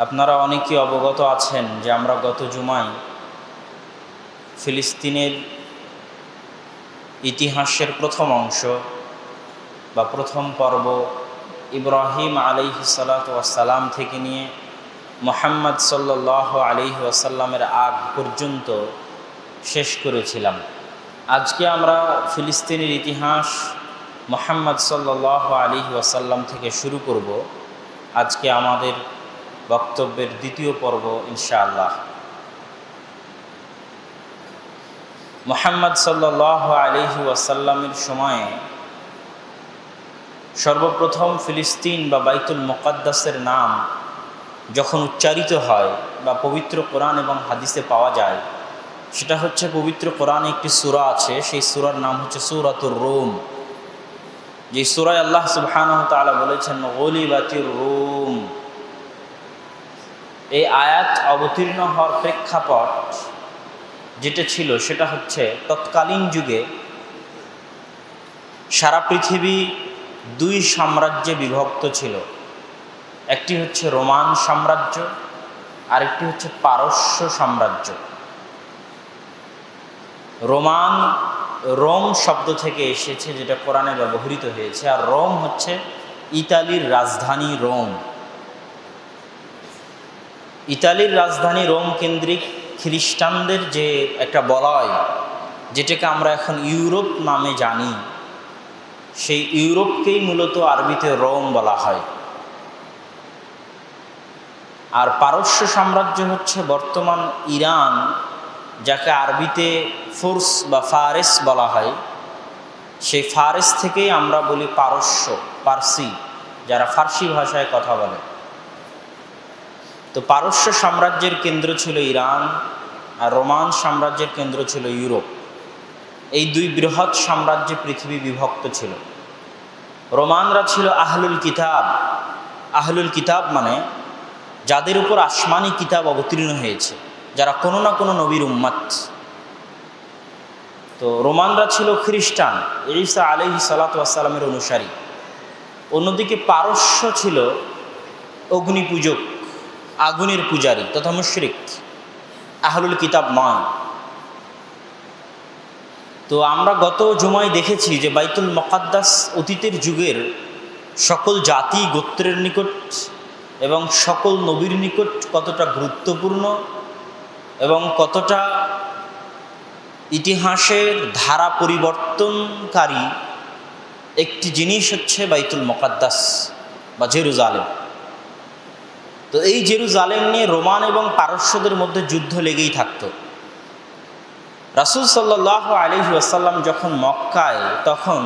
আপনারা অনেকেই অবগত আছেন যে আমরা গত জুমায় ফিলিস্তিনের ইতিহাসের প্রথম অংশ বা প্রথম পর্ব ইব্রাহিম আলাইহিস সালাতু ওয়াস সালাম থেকে নিয়ে মুহাম্মদ সাল্লাল্লাহু আলাইহি ওয়াসাল্লামের আগ পর্যন্ত শেষ করেছিলাম। আজকে আমরা ফিলিস্তিনের ইতিহাস মুহাম্মদ সাল্লাল্লাহু আলাইহি ওয়াসাল্লাম থেকে শুরু করব। আজকে আমাদের বক্তব্যের দ্বিতীয় পর্ব ইনশাআল্লাহ। মুহাম্মদ সাল্লাল্লাহু আলাইহি ওয়াসাল্লামের সময়ে সর্বপ্রথম ফিলিস্তিন বা বাইতুল মুকাদ্দাসের নাম যখন উচ্চারিত হয় বা পবিত্র কোরআন এবং হাদিসে পাওয়া যায়, সেটা হচ্ছে পবিত্র কোরআনে একটি সূরা আছে, সেই সূরার নাম হচ্ছে সূরাতুর রুম। যে সূরায় আল্লাহ সুবহানাহু ওয়া তাআলা বলেছেন গলিবাতির রুম। এই আয়াত অবতীর্ণ হওয়ার প্রেক্ষাপট যেটা ছিল সেটা হচ্ছে তৎকালীন যুগে সারা পৃথিবী দুই সাম্রাজ্যে বিভক্ত ছিল। একটি হচ্ছে রোমান সাম্রাজ্য, আরেকটি হচ্ছে পারস্য সাম্রাজ্য। রোম শব্দ থেকে এসেছে, যেটা কোরআনে ব্যবহৃত হয়েছে, আর রোম হচ্ছে ইতালির রাজধানী রোম। ইতালির রাজধানী রোম কেন্দ্রিক খ্রিস্টানদের যে একটা বলয়, যেটাকে আমরা এখন ইউরোপ নামে জানি, সেই ইউরোপকেই মূলত আরবিতে রোম বলা হয়। আর পারস্য সাম্রাজ্য হচ্ছে বর্তমান ইরান, যাকে আরবিতে ফোর্স বা ফারেস বলা হয়। সেই ফারেস থেকেই আমরা বলি পারস্য, পারসি, যারা ফার্সি ভাষায় কথা বলে। তো পারস্য সাম্রাজ্যের কেন্দ্র ছিল ইরান, আর রোমান সাম্রাজ্যের কেন্দ্র ছিল ইউরোপ। এই দুই বৃহৎ সাম্রাজ্যে পৃথিবী বিভক্ত ছিল। রোমানরা ছিল আহলুল কিতাব। আহলুল কিতাব মানে যাদের উপর আসমানি কিতাব অবতীর্ণ হয়েছে, যারা কোনো না কোনো নবীর উম্মত। তো রোমানরা ছিল খ্রিস্টান, ঈসা আলাইহিস সালাতু ওয়াস সালামের অনুসারী। অন্যদিকে পারস্য ছিল অগ্নিপূজক, আগুনের পূজারী তথা মুশরিক, আহলুল কিতাব নয়। তো আমরা গত জুমায় দেখেছি যে বাইতুল মুকাদ্দাস অতীতের যুগের সকল জাতি গোত্রের নিকট এবং সকল নবীর নিকট কতটা গুরুত্বপূর্ণ এবং কতটা ইতিহাসের ধারা পরিবর্তনকারী একটি জিনিস হচ্ছে বাইতুল মুকাদ্দাস বা জেরুজালেম। তো এই জেরুজালেম নিয়ে রোমান এবং পারস্যদের মধ্যে যুদ্ধ লেগেই থাকত। রাসূল সাল্লাল্লাহু আলাইহি ওয়াসাল্লাম যখন মক্কায়, তখন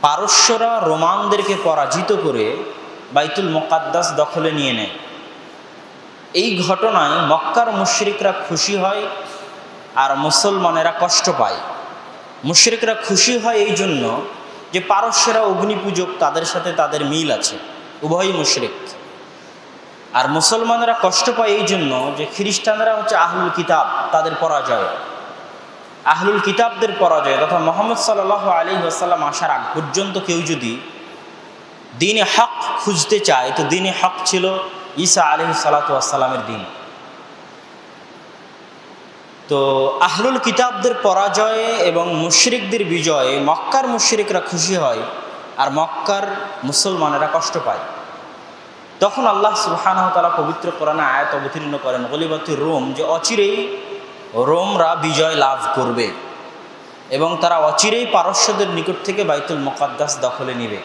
পারস্যরা রোমানদেরকে পরাজিত করে বাইতুল মুকাদ্দাস দখলে নিয়ে নেয়। এই ঘটনায় মক্কার মুশরিকরা খুশি হয় আর মুসলমানেরা কষ্ট পায়। মুশরিকরা খুশি হয় এই জন্য যে পারস্যরা অগ্নিপূজক, তাদের সাথে তাদের মিল আছে, উভয়ই মুশরিক। আর মুসলমানেরা কষ্ট পায় এই জন্য যে খ্রিস্টানরা হচ্ছে আহলুল কিতাব, তাদের পরাজয়, আহলুল কিতাবদের পরাজয়। তথা মুহাম্মদ সাল্লাল্লাহু আলাইহি ওয়াসাল্লাম আসার আগ পর্যন্ত কেউ যদি দ্বীনে হক খুঁজতে চায়, তো দ্বীনে হক ছিল ঈসা আলাইহিস সালাতু ওয়াস সালামের দ্বীন। তো আহলুল কিতাবদের পরাজয়ে এবং মুশরিকদের বিজয়ে মক্কার মুশরিকরা খুশি হয় আর মক্কার মুসলমানেরা কষ্ট পায়। তখন আল্লাহ সুবহানাহু ওয়া তাআলা পবিত্র কোরআনে আয়াত অবতীর্ণ করেন গলিবাতির রোম, যে অচিরেই রোমরা বিজয় লাভ করবে এবং তারা অচিরেই পারস্যদের নিকট থেকে বাইতুল মুকাদ্দাস দখলে নেবে।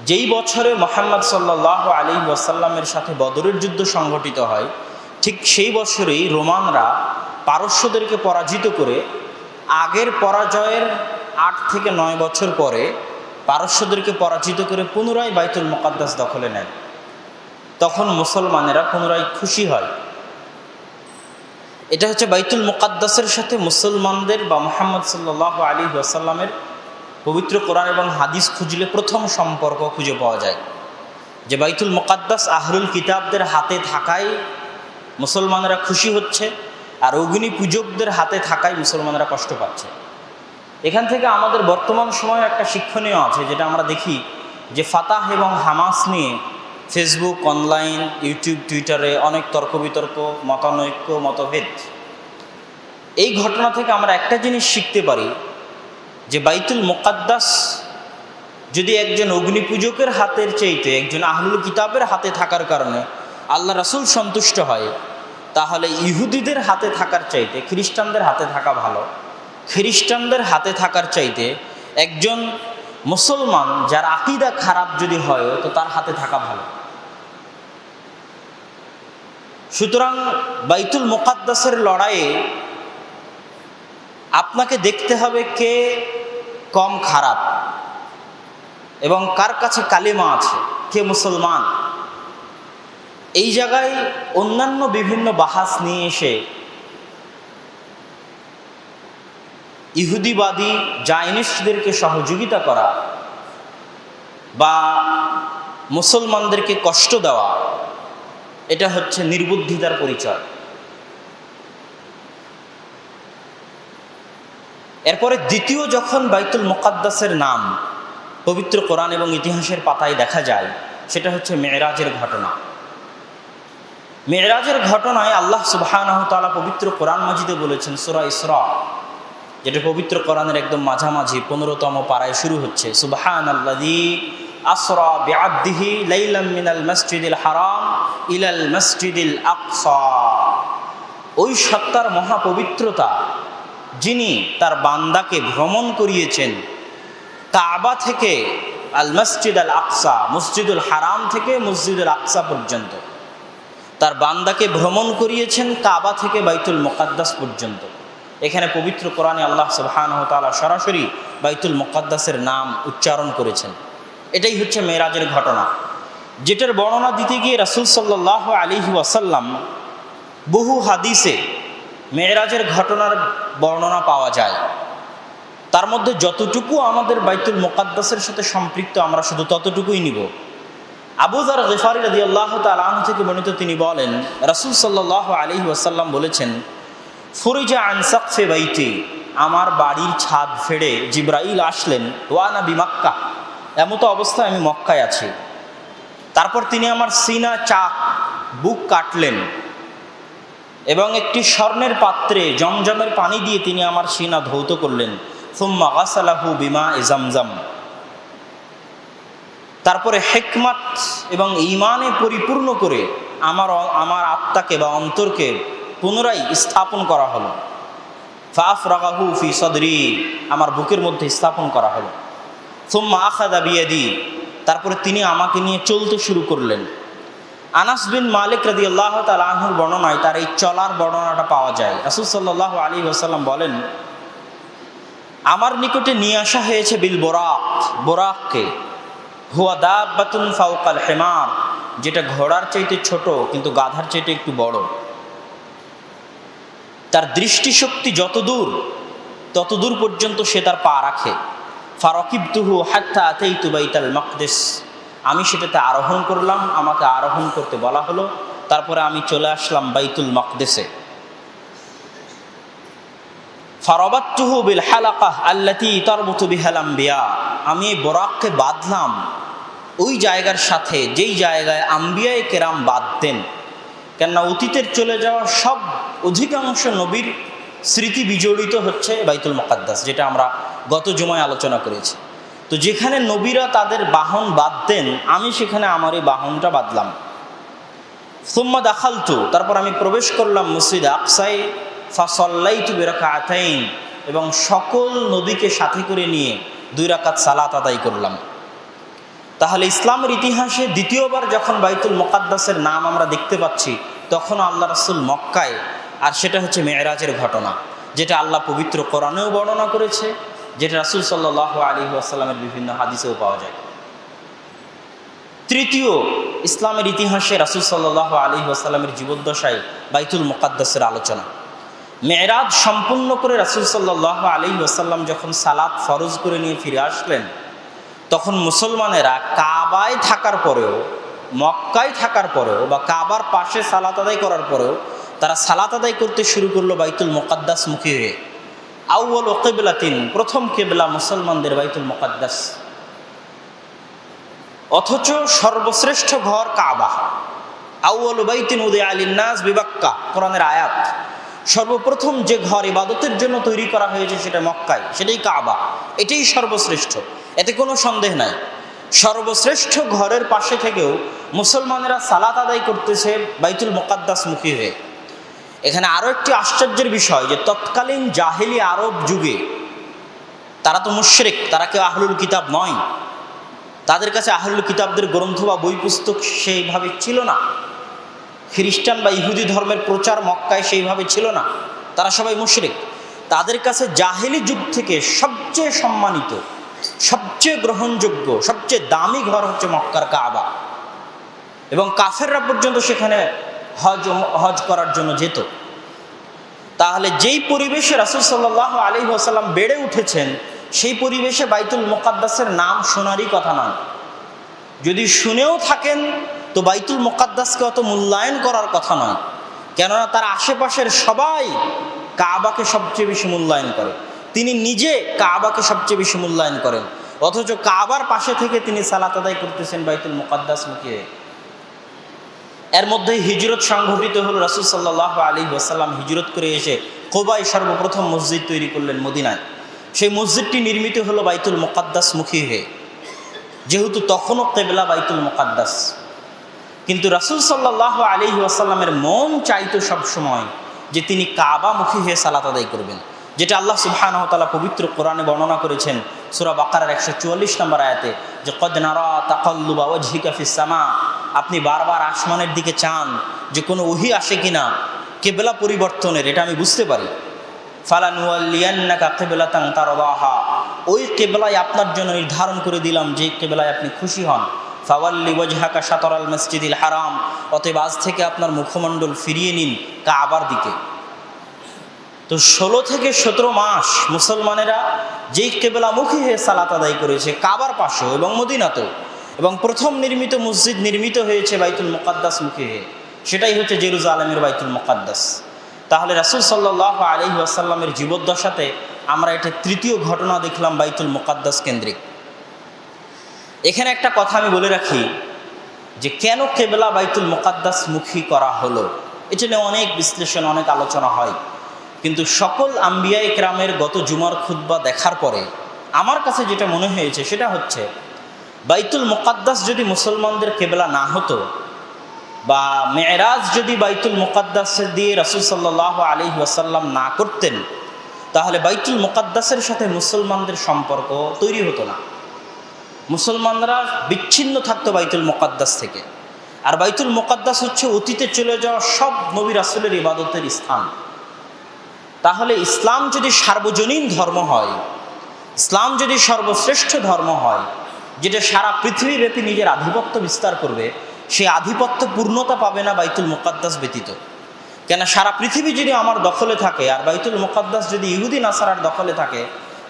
যেই বছরে মুহাম্মদ সাল্লাল্লাহু আলাইহি ওয়াসাল্লামের সাথে বদরের যুদ্ধ সংঘটিত হয়, ঠিক সেই বছরেই রোমানরা পারস্যদেরকে পরাজিত করে, আগের পরাজয়ের 8 থেকে 9 বছর পরে পারস্যদেরকে পরাজিত করে পুনরায় বাইতুল মুকাদ্দাস দখলে নেয়। তখন মুসলমানেরা পুনরায় খুশি হয়। এটা হচ্ছে বাইতুল মুকাদ্দাসের সাথে মুসলমানদের বা মুহাম্মদ সাল্লাল্লাহু আলাইহি ওয়াসাল্লামের পবিত্র কোরআন এবং হাদিস খুঁজলে প্রথম সম্পর্ক খুঁজে পাওয়া যায়, যে বাইতুল মুকাদ্দাস আহলুল কিতাবদের হাতে থাকায় মুসলমানেরা খুশি হচ্ছে, আর অগ্নি পূজকদের হাতে থাকায় মুসলমানেরা কষ্ট পাচ্ছে। এখান থেকে আমাদের বর্তমান সময়ে একটা শিক্ষণীয় আছে, যেটা আমরা দেখি যে ফাতাহ এবং হামাস নিয়ে ফেসবুক, অনলাইন, ইউটিউব, টুইটারে অনেক তর্ক বিতর্ক, মতানৈক্য, মতভেদ। এই ঘটনা থেকে আমরা একটা জিনিস শিখতে পারি যে বাইতুল মুকাদ্দাস যদি একজন অগ্নিপূজকের হাতের চাইতে একজন আহলুল কিতাবের হাতে থাকার কারণে আল্লাহ রাসূল সন্তুষ্ট হয়, তাহলে ইহুদিদের হাতে থাকার চাইতে খ্রিস্টানদের হাতে থাকা ভালো। খ্রিস্টানদের হাতে থাকার চাইতে একজন মুসলমান যার আকীদা খারাপ যদি হয় তো তার হাতে থাকা ভালো। সুতরাং বাইতুল মুকাদ্দাসের লড়াইয়ে আপনাকে দেখতে হবে কে কম খারাপ এবং কার কাছে কালিমা আছে, কে মুসলমান। এই জায়গায় অন্যান্য বিভিন্ন বাহাস নিয়ে এসে ইহুদিবাদী জায়নিস্টদেরকে সহযোগিতা করা বা মুসলমানদেরকে কষ্ট দেওয়া, এটা হচ্ছে নির্বুদ্ধিতার পরিচয়। এরপরে দ্বিতীয় যখন বাইতুল মুকাদ্দাসের নাম পবিত্র কোরআন এবং ইতিহাসের পাতায় দেখা যায়, সেটা হচ্ছে মেরাজের ঘটনা। মেরাজের ঘটনায় আল্লাহ সুবহানাহু ওয়া তাআলা পবিত্র কোরআন মাজিদে বলেছেন, সূরা ইসরা, যেটা পবিত্র কোরআনের একদম মাঝামাঝি 15তম পারায় শুরু হচ্ছে, সুবহানাল্লাযী আসরা বিআবদিহি লাইলাম মিনাল মাসজিদিল হারাম ইলাল মাসজিদিল আকসা। ওই সত্তার মহাপবিত্রতা যিনি তার বান্দাকে ভ্রমণ করিয়েছেন কাবা থেকে আল মসজিদ আল আকসা, মসজিদুল হারাম থেকে মসজিদুল আকসা পর্যন্ত। তার বান্দাকে ভ্রমণ করিয়েছেন কাবা থেকে বাইতুল মুকাদ্দাস পর্যন্ত। এখানে পবিত্র কোরআনে আল্লাহ সুবহানাহু ওয়া তাআলা সরাসরি বাইতুল মুকাদ্দাসের নাম উচ্চারণ করেছেন। এটাই হচ্ছে মেরাজের ঘটনা, যেটার বর্ণনা দিতে গিয়ে রাসূল সাল্লাল্লাহু আলাইহি ওয়াসাল্লাম বহু হাদিসে মেরাজের ঘটনার বর্ণনা পাওয়া যায়। তার মধ্যে যতটুকু আমাদের বাইতুল মুকাদ্দাসের সাথে সম্পৃক্ত আমরা শুধু ততটুকুই নিব। আবু যার গিফারী রাদিয়াল্লাহু তাআলা আনহু থেকে বর্ণিত, তিনি বলেন রাসূল সাল্লাল্লাহু আলাইহি ওয়াসাল্লাম বলেছেন, ফুরিজা আন সাকফি বাইতি, আমার বাড়ির ছাদ ফেড়ে জিবরাইল আসলেন, ওয়ানা বিমাক্কা, এমতো অবস্থায় আমি মক্কায় আছি। তারপর তিনি আমার সিনা চাক বুক কাটলেন এবং একটি স্বর্ণের পাত্রে জমজমের পানি দিয়ে তিনি আমার সিনা ধৌত করলেন। সুম্মা গাসালাহু বিমা'i জামজাম। তারপরে হিকমত এবং ঈমানে পরিপূর্ণ করে আমার আত্মাকে বা অন্তরকে পুনরায় স্থাপন করা হলো। ফাফরাগাহু ফি সদরি, আমার বুকের মধ্যে স্থাপন করা হলো। সুম্মা আখাযা বিয়াদি, তারপরে তিনি আমাকে নিয়ে চলতে শুরু করলেন। আনাস বিন মালিক রাদিয়াল্লাহু তাআলা আনহুর বর্ণনায় তার এই চলার বর্ণনাটা পাওয়া যায়। রাসূল সাল্লাল্লাহু আলাইহি ওয়াসাল্লাম বলেন, আমার নিকটে নিয়ে আসা হয়েছে বিল বোরাক, বোরাককে, হুয়া দাব্বাতুন ফাওকাল হিমার, যেটা ঘোড়ার চাইতে ছোট কিন্তু গাধার চাইতে একটু বড়। তার দৃষ্টিশক্তি তত দূর পর্যন্ত সে তার পা রাখে। ফারাকিবতুহু হাত্তা আতাইতু বাইতাল মাকদিস, আমি সেটাতে আরোহণ করলাম, আমাকে আরোহণ করতে বলা হলো। তারপরে আমি চলে আসলাম বাইতুল মাকদিসে। ফারাবাতুহু বিল হালাকাহ আল্লাতী তারবুতু বিহাল আম্বিয়া, আমি এই বোরাককে বাঁধলাম ওই জায়গার সাথে যেই জায়গায় আম্বিয়ায়ে কেরাম বাঁধতেন। কেননা অতীতের চলে যাওয়া সব অধিকাংশ নবীর স্মৃতি বিজড়িত হচ্ছে বাইতুল মুকাদ্দাস, যেটা আমরা গত জুমায় আলোচনা করেছি। তো যেখানে নবীরা তাদের বাহন বাঁধতেন, আমি সেখানে আমার এই বাহনটা বাঁধলাম। সুম্মা দাখালতু, তারপর আমি প্রবেশ করলাম মসজিদ আকসায়। ফাসাল্লাইতু বিরাকাতাইন, এবং সকল নবীকে সাথে করে নিয়ে 2 রাকাত সালাত আদায় করলাম। তাহলে ইসলামের ইতিহাসে দ্বিতীয়বার যখন বাইতুল মুকাদ্দাসের নাম আমরা দেখতে পাচ্ছি, তখন আল্লাহ রাসূল মক্কায়, আর সেটা হচ্ছে মেরাজের ঘটনা, যেটা আল্লাহ পবিত্র কোরআনেও বর্ণনা করেছে, যেটা রাসূল সাল্লাল্লাহু আলাইহি ওয়াসাল্লামের বিভিন্ন হাদিসেও পাওয়া যায়। তৃতীয়, ইসলামের ইতিহাসে রাসূল সাল্লাল্লাহু আলাইহি ওয়াসাল্লামের জীবদ্দশায় বাইতুল মুকাদ্দাসের আলোচনা। মেরাজ সম্পূর্ণ করে রাসূল সাল্লাল্লাহু আলাইহি ওয়াসাল্লাম যখন সালাত ফরজ করে নিয়ে ফিরে আসলেন, তখন মুসলমানেরা কাবায় থাকার পরেও, মক্কায় থাকার পরেও বা কাবার পাশে সালাত আদায় করার পরেও তারা সালাত আদায় করতে শুরু করলো বাইতুল মুকাদ্দাস মুখী হয়ে। আউয়াল কিবলাতিন, প্রথম কিবলা মুসলমানদের বাইতুল মুকাদ্দাস। অথচ সর্বশ্রেষ্ঠ ঘর কাবা। আউয়ালু বাইতিন উদিআ লিন-নাস বিবাক্কা, কোরআনের আয়াত। সর্বপ্রথম যে ঘর ইবাদতের জন্য তৈরি করা হয়েছে সেটা মক্কায়, সেটাই কাবা। এটাই সর্বশ্রেষ্ঠ, এতে কোনো সন্দেহ নাই। সর্বশ্রেষ্ঠ ঘরের পাশে থেকেও মুসলমানেরা সালাত আদায় করতেছে বাইতুল মুকাদ্দাস মুখী হয়ে। এখানে আরও একটি আশ্চর্যের বিষয় যে তৎকালীন জাহেলি আরব যুগে তারা তো মুশরিক, তারা কেউ আহলুল কিতাব নয়। তাদের কাছে আহলুল কিতাবদের গ্রন্থ বা বই পুস্তক সেইভাবে ছিল না। খ্রিস্টান বা ইহুদি ধর্মের প্রচার মক্কায় সেইভাবে ছিল না, তারা সবাই মুশরিক। তাদের কাছে জাহেলি যুগ থেকে সবচেয়ে সম্মানিত, সবচেয়ে গ্রহণযোগ্য, সবচেয়ে দামি ঘর হচ্ছে মক্কার কাবা। এবং কাফেররা পর্যন্ত সেখানে হজ করার জন্য যেত। তাহলে যেই পরিবেশে রাসূল সাল্লাল্লাহু আলাইহি ওয়াসাল্লাম বেড়ে উঠেছেন, সেই পরিবেশে বাইতুল মুকাদ্দাসের নাম শোনারই কথা নয়। যদি শুনেও থাকেন তো বাইতুল মুকাদ্দাসকে অত মূল্যায়ন করার কথা নয়, কেননা তার আশেপাশের সবাই কাবাকে সবচেয়ে বেশি মূল্যায়ন করে। তিনি নিজে কাবাকে সবচেয়ে বেশি মূল্যায়ন করেন, অথচ কাবার পাশে থেকে তিনি সালাত আদায় করতেছেন বাইতুল মুকাদ্দাস মুখে। এর মধ্যে হিজরত সংঘটিত হলো। রাসূল সাল্লাল্লাহু আলাইহি ওয়াসাল্লাম হিজরত করে এসে কুবায় সর্বপ্রথম মসজিদ তৈরি করলেন মদিনায়। সেই মসজিদটি নির্মিত হলো বাইতুল মুকাদ্দাস মুখী হয়ে, যেহেতু তখনও কিবলা বাইতুল মুকাদ্দাস। কিন্তু রাসূল সাল্লাল্লাহু আলাইহি ওয়াসাল্লামের মন চাইতো সবসময় যে তিনি কাবামুখী হয়ে সালাত আদায় করবেন, যেটা আল্লাহ সুবহানাহু ওয়া তাআলা পবিত্র কোরআনে বর্ণনা করেছেন সূরা বাকারার 144 নম্বর আয়াতে, যে কদ নারা তাকাল্লুবা ওয়াজহিকা ফিস সামা, আপনি বারবার আসমানের দিকে চান যে কোনো ওহী আসে কিনা কিবলা পরিবর্তনের, এটা আমি বুঝতে পারি। ফালানুওয়াল্লিয়ান্নাকা কিবলাতান তারদাহা, ওই কিবলায় আপনার জন্য নির্ধারণ করে দিলাম যে কিবলায় আপনি খুশি হন। ফাওয়াল্লি ওয়াজহাকা শাতরাল মসজিদিল হারাম, অতএব আজ থেকে আপনার মুখমণ্ডল ফিরিয়ে নিন কাবার দিকে। তো 16 থেকে 17 মাস মুসলমানেরা যেই কিবলামুখী হয়ে সালাত আদায় করেছে কাবার পাশেও এবং মদিনাতেও, এবং প্রথম নির্মিত মসজিদ নির্মিত হয়েছে বাইতুল মুকাদ্দাস মুখী হয়ে, সেটাই হচ্ছে জেরুজালেমের বাইতুল মুকাদ্দাস। তাহলে রাসূল সাল্লাল্লাহু আলাইহি ওয়াসাল্লামের জীবদ্দশাতে আমরা এটা তৃতীয় ঘটনা দেখলাম বাইতুল মুকাদ্দাস কেন্দ্রিক। এখানে একটা কথা আমি বলে রাখি যে কেন কিবলা বাইতুল মুকাদ্দাস মুখী করা হলো, এটা নিয়ে অনেক বিশ্লেষণ, অনেক আলোচনা হয়। কিন্তু সকল আম্বিয়া ইকরামের গত জুমার খুতবা দেখার পরে আমার কাছে যেটা মনে হয়েছে সেটা হচ্ছে, বাইতুল মুকাদ্দাস যদি মুসলমানদের কিবলা না হতো, বা মেরাজ যদি বাইতুল মুকাদ্দাসের দিয়ে রাসূল সাল্লাল্লাহু আলাইহি ওয়াসাল্লাম না করতেন, তাহলে বাইতুল মুকাদ্দাসের সাথে মুসলমানদের সম্পর্ক তৈরি হতো না। মুসলমানরা বিচ্ছিন্ন থাকতো বাইতুল মুকাদ্দাস থেকে। আর বাইতুল মুকাদ্দাস হচ্ছে অতীতে চলে যাওয়া সব নবী রাসূলের ইবাদতের স্থান। তাহলে ইসলাম যদি সার্বজনীন ধর্ম হয়, ইসলাম যদি সর্বশ্রেষ্ঠ ধর্ম হয়, যেটা সারা পৃথিবীব্যাপী নিজের আধিপত্য বিস্তার করবে, সেই আধিপত্য পূর্ণতা পাবে না বাইতুল মুকাদ্দাস ব্যতীত। কেন সারা পৃথিবী যদি আমার দখলে থাকে আর বাইতুল মুকাদ্দাস যদি ইহুদি নাসারার দখলে থাকে,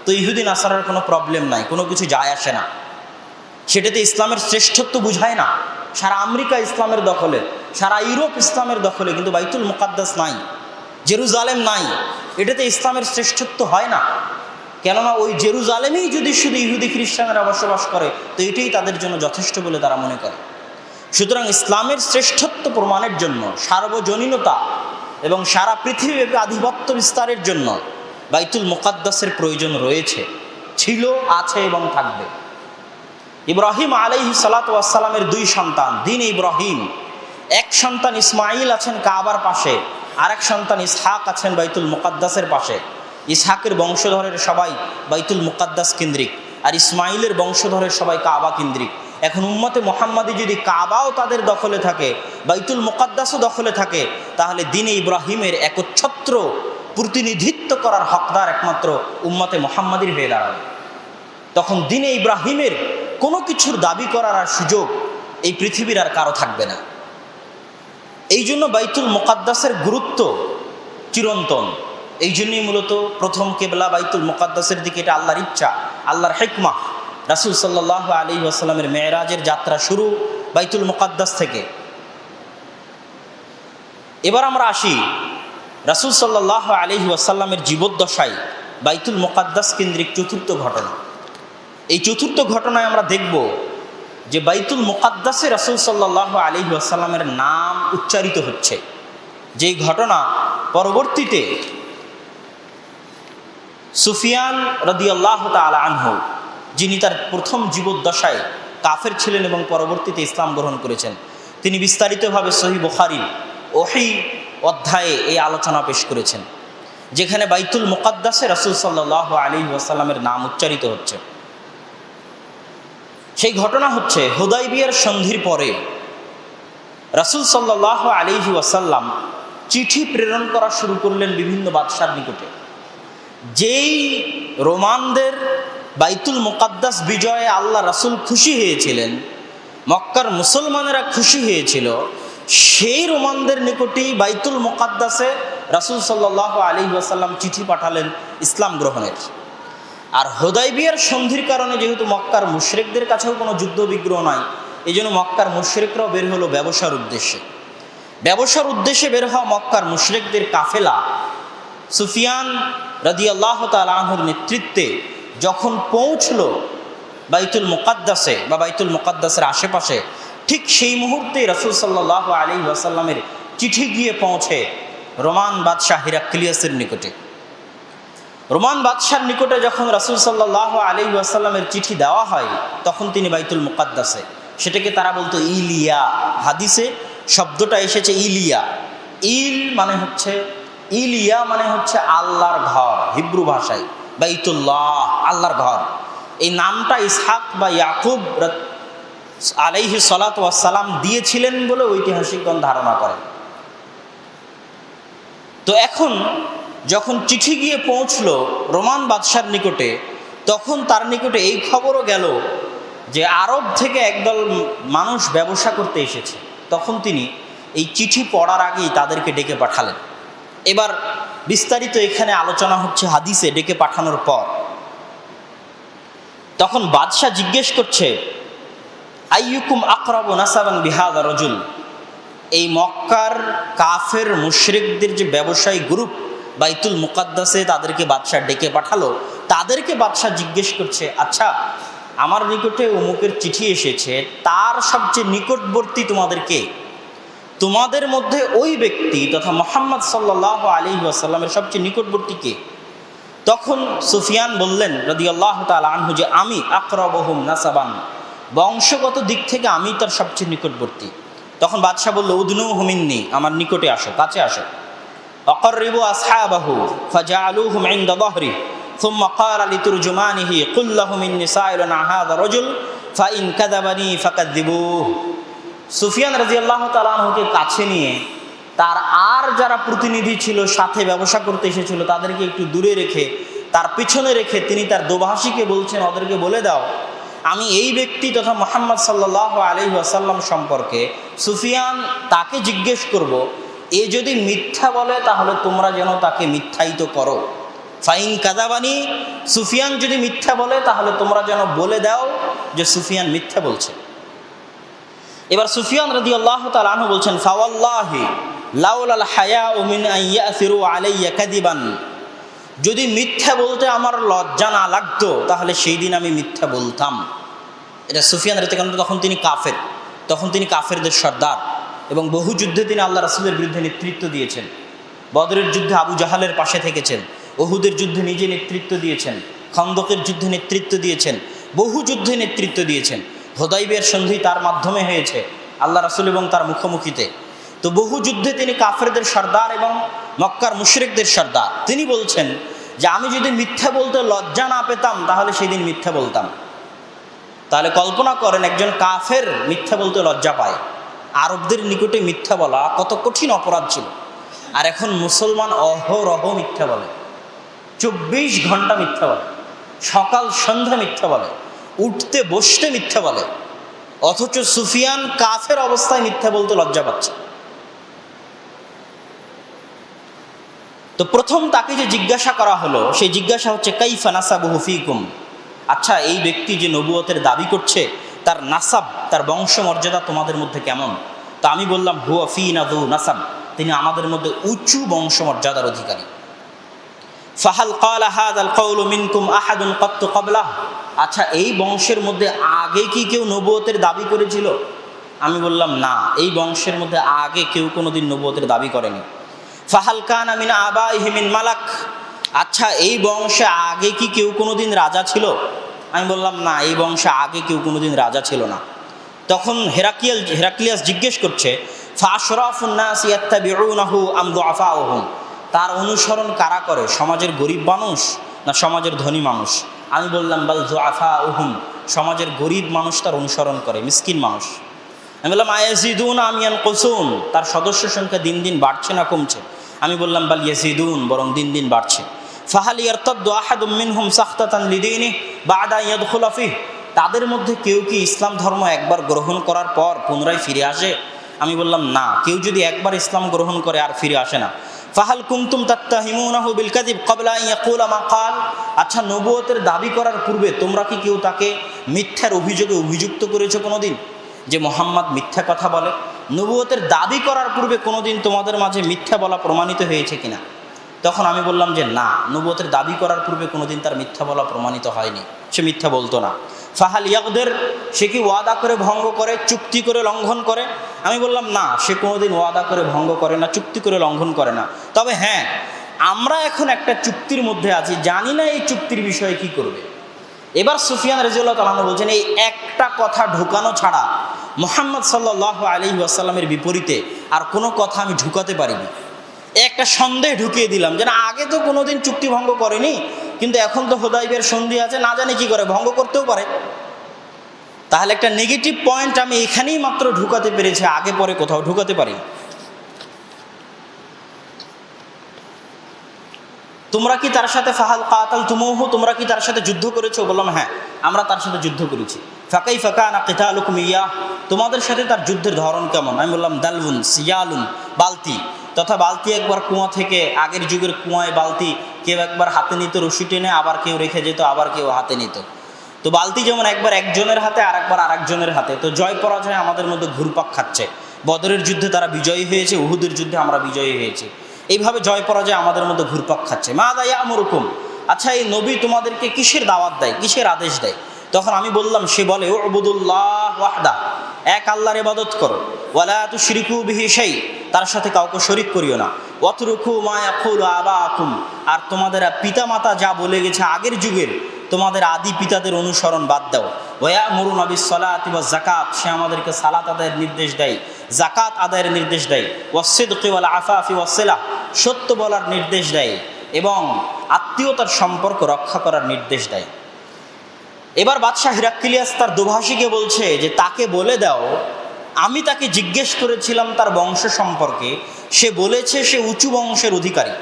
তো ইহুদি নাসারার কোনো প্রবলেম নাই, কোনো কিছু যায় আসে না, সেটাতে ইসলামের শ্রেষ্ঠত্ব বুঝায় না। সারা আমেরিকা ইসলামের দখলে, সারা ইউরোপ ইসলামের দখলে, কিন্তু বাইতুল মুকাদ্দাস নাই, জেরুজালেম নাই, এটাতে ইসলামের শ্রেষ্ঠত্ব হয় না। কেননা ওই জেরুজালেমেই যদি শুধু ইহুদি খ্রিস্টানরা বসবাস করে, তো এটাই তাদের জন্য যথেষ্ট বলে তারা মনে করে। সুতরাং ইসলামের শ্রেষ্ঠত্ব প্রমাণের জন্য, সার্বজনীনতা এবং সারা পৃথিবীব্যাপী আধিপত্য বিস্তারের জন্য বাইতুল মুকাদ্দাসের প্রয়োজন রয়েছে, ছিল, আছে এবং থাকবে। ইব্রাহিম আলাইহিস সালাতু ওয়াস সালামের 2 সন্তান, দ্বীন ইব্রাহিম, এক সন্তান ইসমাইল আছেন কাবার পাশে, আরেক সন্তান ইসহাক আছেন বাইতুল মুকাদ্দাসের পাশে। ইসহাকের বংশধরের সবাই বাইতুল মুকাদ্দাস কেন্দ্রিক, আর ইসমাইলের বংশধরের সবাই কাবা কেন্দ্রিক। এখন উম্মতে মুহাম্মাদি যদি কাবাও তাদের দখলে থাকে, বাইতুল মুকাদ্দাসও দখলে থাকে, তাহলে দ্বীনে ইব্রাহিমের একচ্ছত্র প্রতিনিধিত্ব করার হকদার একমাত্র উম্মতে মুহাম্মাদির হয়ে দাঁড়াবে। তখন দ্বীনে ইব্রাহিমের কোনো কিছুর দাবি করার আর সুযোগ এই পৃথিবীর আর কারো থাকবে না। এই জন্য বাইতুল মুকাদ্দাসের গুরুত্ব চিরন্তন। এই জন্যই মূলত প্রথম কিবলা বাইতুল মুকাদ্দাসের দিকে, এটা আল্লাহর ইচ্ছা, আল্লাহর হিকমা। রাসূল সাল্লাল্লাহু আলাইহি ওয়াসাল্লামের মেরাজের যাত্রা শুরু বাইতুল মুকাদ্দাস থেকে। এবার আমরা আসি রাসূল সাল্লাল্লাহু আলাইহি ওয়াসাল্লামের জীবদ্দশায় বাইতুল মুকাদ্দাস কেন্দ্রিক চতুর্থ ঘটনা। এই চতুর্থ ঘটনায় আমরা দেখব যে বাইতুল মুকাদ্দাসে রাসূল সাল্লাল্লাহু আলাইহি ওয়াসাল্লামের নাম উচ্চারিত হচ্ছে, যেই ঘটনা পরবর্তীতে সুফিয়ান রাদিয়াল্লাহু তাআলা আনহু, যিনি তার প্রথম জীবদ্দশায় কাফের ছিলেন এবং পরবর্তীতে ইসলাম গ্রহণ করেছেন, তিনি বিস্তারিতভাবে সহিহ বুখারীর ওহী অধ্যায়ে এই আলোচনা পেশ করেছেন, যেখানে বাইতুল মুকাদ্দাসে রাসূল সাল্লাল্লাহু আলাইহি ওয়াসাল্লামের নাম উচ্চারিত হচ্ছে। সেই ঘটনা হচ্ছে হুদাইবিয়ার সন্ধির পরে রাসূল সাল্লাল্লাহু আলাইহি ওয়াসাল্লাম চিঠি প্রেরণ করা শুরু করলেন বিভিন্ন বাদশার নিকটে। যেই রোমানদের বাইতুল মুকাদ্দাস বিজয়ে আল্লাহ রাসূল খুশি হয়েছিলেন, মক্কার মুসলমানেরা খুশি হয়েছিল, সেই রোমানদের নিকটেই বাইতুল মুকাদ্দাসে রাসূল সাল্লাল্লাহু আলাইহি ওয়াসাল্লাম চিঠি পাঠালেন ইসলাম গ্রহণের। আর হুদাইবিয়ার সন্ধির কারণে যেহেতু মক্কার মুশরিকদের কাছেও কোনো যুদ্ধ বিগ্রহ নাই, এই জন্য মক্কার মুশরিকরাও বের হলো ব্যবসার উদ্দেশ্যে। ব্যবসার উদ্দেশ্যে বের হওয়া মক্কার মুশরিকদের কাফেলা সুফিয়ান রাদিয়াল্লাহু তাআলা আনহুর নেতৃত্বে যখন পৌঁছলো বাইতুল মুকাদ্দাসে বা বাইতুল মুকাদ্দাসের আশেপাশে, ঠিক সেই মুহূর্তে রাসূল সাল্লাল্লাহু আলাইহি ওয়াসাল্লামের চিঠি গিয়ে পৌঁছে রোমান বাদশাহ হিরাক্লিয়াসের নিকটে। রোমান বাদশার নিকটে যখন রাসূল সাল্লাল্লাহু আলাইহি ওয়াসাল্লামের চিঠি দেওয়া হয়, তখন তিনি বাইতুল মুকাদ্দাসে, সেটাকে তারা বলতো ইলিয়া। হাদিসে শব্দটা এসেছে ইলিয়া। ইলিয়া মানে হচ্ছে আল্লাহর ঘর, হিব্রু ভাষায় বাইতুল্লাহ, আল্লাহর ঘর। এই নামটা ইসহাক বা ইয়াকুব আলাইহি সালাতু ওয়াস সালাম দিয়েছিলেন বলে ঐতিহাসিকগণ ধারণা করেন। তো এখন যখন চিঠি গিয়ে পৌঁছলো রোমান বাদশার নিকটে, তখন তার নিকটে এই খবরও গেল যে আরব থেকে একদল মানুষ ব্যবসা করতে এসেছে। তখন তিনি এই চিঠি পড়ার আগেই তাদেরকে ডেকে পাঠালেন। এবার বিস্তারিত এখানে আলোচনা হচ্ছে হাদিসে ডেকে পাঠানোর পর। তখন বাদশাহ জিজ্ঞেস করছে, আইয়ুকুম আকরাবু নাসাবান বিহাযা রাজুল। এই মক্কার কাফের মুশরিকদের যে ব্যবসায়ী গ্রুপ বাইতুল মুকাদ্দাসে তাদেরকে বাদশাহ ডেকে পাঠালো, তাদেরকে বাদশাহ জিজ্ঞেস করছে, আচ্ছা আমার নিকটে অমুকের চিঠি এসেছে, তার সবচেয়ে নিকটবর্তী তোমাদেরকে, তোমাদের মধ্যে ওই ব্যক্তি তথা মুহাম্মদ সাল্লাল্লাহু আলাইহি ওয়াসাল্লামের সবচেয়ে নিকটবর্তী কে? তখন সুফিয়ান বললেন রাদিয়াল্লাহু তাআলা আনহু যে আমি আকরাবুহুম নাসাবান, বংশগত দিক থেকে আমি তার সবচেয়ে নিকটবর্তী। তখন বাদশাহ বলল, উদনুহু মিন্নি, আমার নিকটে আসো, কাছে আসো। আকাররিবু আসহাবাহু ফাজআলুহুম ইনদা যাহরি সুম্মা ক্বালা লিতুরজুমানিহি কুল লাহুম ইন্নী সাইলুন আন হাযা রাজুল ফাইন কাযাবানি ফাকাযযিবুহু। সুফিয়ান রাদিয়াল্লাহু তাআলা আনহুকে কাছে নিয়ে তার আর যারা প্রতিনিধি ছিল, সাথে ব্যবসা করতে এসেছিল, তাদেরকে একটু দূরে রেখে, তার পিছনে রেখে তিনি তার দোভাষীকে বলছেন, ওদেরকে বলে দাও আমি এই ব্যক্তি তথা মুহাম্মদ সাল্লাল্লাহু আলাইহি ওয়াসাল্লাম সম্পর্কে সুফিয়ান তাকে জিজ্ঞেস করব, এ যদি মিথ্যা বলে তাহলে তোমরা যেন তাকে মিথ্যায়িত করো। ফাইন কাযাবানি, সুফিয়ান যদি মিথ্যা বলে তাহলে তোমরা যেন বলে দাও যে সুফিয়ান মিথ্যা বলছে। এবার সুফিয়ান রাদিয়াল্লাহু তাআলা আনহু বলছেন, ফাওয়াল্লাহি লাউলাল হায়াউ মিন আন ইয়াসিরু আলাইয়া কাযিবান, যদি মিথ্যা বলতে আমার লজ্জা না লাগতো তাহলে সেই দিন আমি মিথ্যা বলতাম। এটা সুফিয়ান রাদিয়াল্লাহু তাআলা, তখন তিনি কাফের, তখন তিনি কাফেরদের সর্দার এবং বহু যুদ্ধে তিনি আল্লাহ রাসূলের বিরুদ্ধে নেতৃত্ব দিয়েছেন। বদরের যুদ্ধে আবু জাহালের পাশে থেকেছেন, উহুদের যুদ্ধে নিজে নেতৃত্ব দিয়েছেন, খন্দকের যুদ্ধে নেতৃত্ব দিয়েছেন, বহু যুদ্ধে নেতৃত্ব দিয়েছেন। হুদাইবিয়ার সন্ধি তার মাধ্যমে হয়েছে আল্লাহ রাসূল এবং তার মুখোমুখিতে। তো বহু যুদ্ধে তিনি কাফেরদের সর্দার এবং মক্কার মুশরিকদের সর্দার। তিনি বলছেন যে আমি যদি মিথ্যা বলতে লজ্জা না পেতাম তাহলে সেই দিন মিথ্যা বলতাম। তাহলে কল্পনা করেন একজন কাফের মিথ্যা বলতে লজ্জা পায়, আরবদের নিকটে মিথ্যা বলা কত কঠিন অপরাধ ছিল। আর এখন মুসলমান অহরহ মিথ্যা বলে, 24 ঘন্টা মিথ্যা বলে, সকাল সন্ধ্যা মিথ্যা বলে, উঠতে বসতে মিথ্যা বলে, অথচ সুফিয়ান কাফের অবস্থায় মিথ্যা বলতে লজ্জা পাচ্ছে। তো প্রথম তাকে যে জিজ্ঞাসা করা হলো, সেই জিজ্ঞাসা হচ্ছে কাইফা নাসাবুহু ফীকুম, আচ্ছা এই ব্যক্তি যে নবুয়তের দাবি করছে তার নাসাব, তার বংশমর্যাদা তোমাদের মধ্যে কেমন? তা আমি বললাম হুয়া ফীনা যু নাসাব, তিনি আমাদের মধ্যে উঁচু বংশমর্যাদার অধিকারী। ফাহাল ক্বালা হাযাল কওলু মিনকুম আহাদুন ক্বাত্তু ক্বাবলাহ, আচ্ছা এই বংশের মধ্যে আগে কি কেউ নবুয়তের দাবি করেছিল? আমি বললাম না, এই বংশের মধ্যে আগে কেউ কোনোদিন নবুয়তের দাবি করেনি। ফাহাল কানা মিন আবাইহি মিন মালাক, আচ্ছা এই বংশে আগে কি কেউ কোনোদিন রাজা ছিল? আমি বললাম না, এই বংশে আগে কেউ কোনোদিন রাজা ছিল না। তখন হেরাক্লিয়াস জিজ্ঞেস করছে, ফাশরাফুন নাস ইয়াত্তাবিউনাহু আম দুআফাউহুম, তার অনুসরণ কারা করে, সমাজের গরিব মানুষ না সমাজের ধনী মানুষ? আমি বললাম বাল দুআফাউহুম, সমাজের গরিব মানুষ তার অনুসরণ করে, মিসকিন মানুষ। আমি বললাম আয়াজিদুনা আম ইয়ানকুসুন, তার সদস্য সংখ্যা দিন দিন বাড়ছে না কমছে? আমি বললাম বাল ইয়াজিদুন, বরং দিন দিন বাড়ছে। ফাহাল ইয়ারতাদ্দু আহাদুম মিনহুম সাখতাতান লিদীনিহি বা'দা ইয়াদখুলা ফিহি, তাদের মধ্যে কেউ কি ইসলাম ধর্ম একবার গ্রহণ করার পর পুনরায় ফিরে আসে? আমি বললাম না, কেউ যদি একবার ইসলাম গ্রহণ করে আর ফিরে আসে না। ফাহাল কুনতুম তাত্তাহিমুনাহু বিল কাযিব ক্বাবলা আন ইয়াকুলা মা ক্বাল, আচ্ছা নবুয়তের দাবি করার পূর্বে তোমরা কি কেউ তাকে মিথ্যার অভিযোগে অভিযুক্ত করেছো কোনোদিন, যে মোহাম্মদ মিথ্যা কথা বলে? নবুয়তের দাবি করার পূর্বে কোনোদিন তোমাদের মাঝে মিথ্যা বলা প্রমাণিত হয়েছে কিনা? তখন আমি বললাম যে না, নবুয়তের দাবি করার পূর্বে কোনোদিন তার মিথ্যা বলা প্রমাণিত হয়নি, সে মিথ্যা বলতো না। ফাহাল ইয়াগদের, সে কি ওয়াদা করে ভঙ্গ করে, চুক্তি করে লঙ্ঘন করে? আমি বললাম না, সে কোনোদিন ওয়াদা করে ভঙ্গ করে না, চুক্তি করে লঙ্ঘন করে না। তবে হ্যাঁ, আমরা এখন একটা চুক্তির মধ্যে আছি, জানি না এই চুক্তির বিষয়ে কি করবে। এবার সুফিয়ান রাদিয়াল্লাহু তাআলা আনহু বলছেন, এই একটা কথা ঢুকানো ছাড়া মুহাম্মদ সাল্লাল্লাহু আলাইহি ওয়াসাল্লামের বিপরীতে আর কোনো কথা আমি ঢুকাতে পারিনি। একটা সন্দেহ ঢুকিয়ে দিলাম যে না, আগে তো কোনোদিন চুক্তি ভঙ্গ করেনি, কিন্তু এখন তো হুদায়বিয়ার সন্ধি আছে, না জানি কি করে ভঙ্গ করতেও পারে। তাহলে একটা নেগেটিভ পয়েন্ট আমি এখানেই মাত্র ঢুকাতে পেরেছি, আগে পরে কোথাও ঢুকাতে পারি। তোমরা কি তার সাথে ফাহাল কাতালতুমুহু, তোমরা কি তার সাথে যুদ্ধ করেছো? বললাম হ্যাঁ, আমরা তার সাথে যুদ্ধ করেছি। ফাকাইফা কানা কিতালুকুম ইয়া, তোমাদের সাথে তার যুদ্ধের ধরন কেমন? আমি বললাম দালউন সিয়ালুন, বালতি তথা বালতি একবার কুয়া থেকে, আগের যুগের কুয়ায় বালতি কেউ একবার হাতে নিত রশি টেনে, আবার কেউ রেখে যেত, আবার কেউ হাতে নিত। তো বালতি যেমন একবার একজনের হাতে আর একবার আরেকজনের হাতে, তো জয় পরাজয় আমাদের মধ্যে ঘুরপাক খাচ্ছে। বদরের যুদ্ধে তারা বিজয়ী হয়েছে, উহুদের যুদ্ধে আমরা বিজয়ী হয়েছি, এইভাবে জয় পরাজয় আমাদের মধ্যে ঘুরপাক খাচ্ছে। মাযা ইয়া'মুরুকুম, আচ্ছা এই নবী তোমাদেরকে কিসের দাওয়াত দেয়, কিসের আদেশ দেয়? তখন আমি বললাম, সে বলে উ'বুদুল্লাহ ওয়াহদা, এক আল্লাহর ইবাদত করো, ওয়ালা তুশরিকু বিহি শাই, তার সাথে কাউকে শরীক করিও না, ওয়াতরুকু মা ইয়াকুলু আবাকুম, আর তোমাদের পিতামাতা যা বলে গেছে আগের যুগের তোমাদের আদি পিতাদের অনুসরণ বাদ দাও। ওয়ায়ামুরুনা বিস-সালাতি ওয়াজ-যাকাত, সে আমাদেরকে সালাত আদায়ের নির্দেশ দেয়, যাকাত আদায়ের নির্দেশ দেয়, ওয়াস-সিদকি ওয়াল আফাফি ওয়াস-সিলাহ, সত্য বলার নির্দেশ দেয় এবং আত্মীয়তার সম্পর্ক রক্ষা করার নির্দেশ দেয়। এবার বাদশাহ হিরাক্লিয়াস তার দোভাষীকে বলছে যে তাকে বলে দাও, আমি তাকে জিজ্ঞেস করেছিলাম তার বংশ সম্পর্কে, সে বলেছে সে উঁচু বংশের অধিকারী।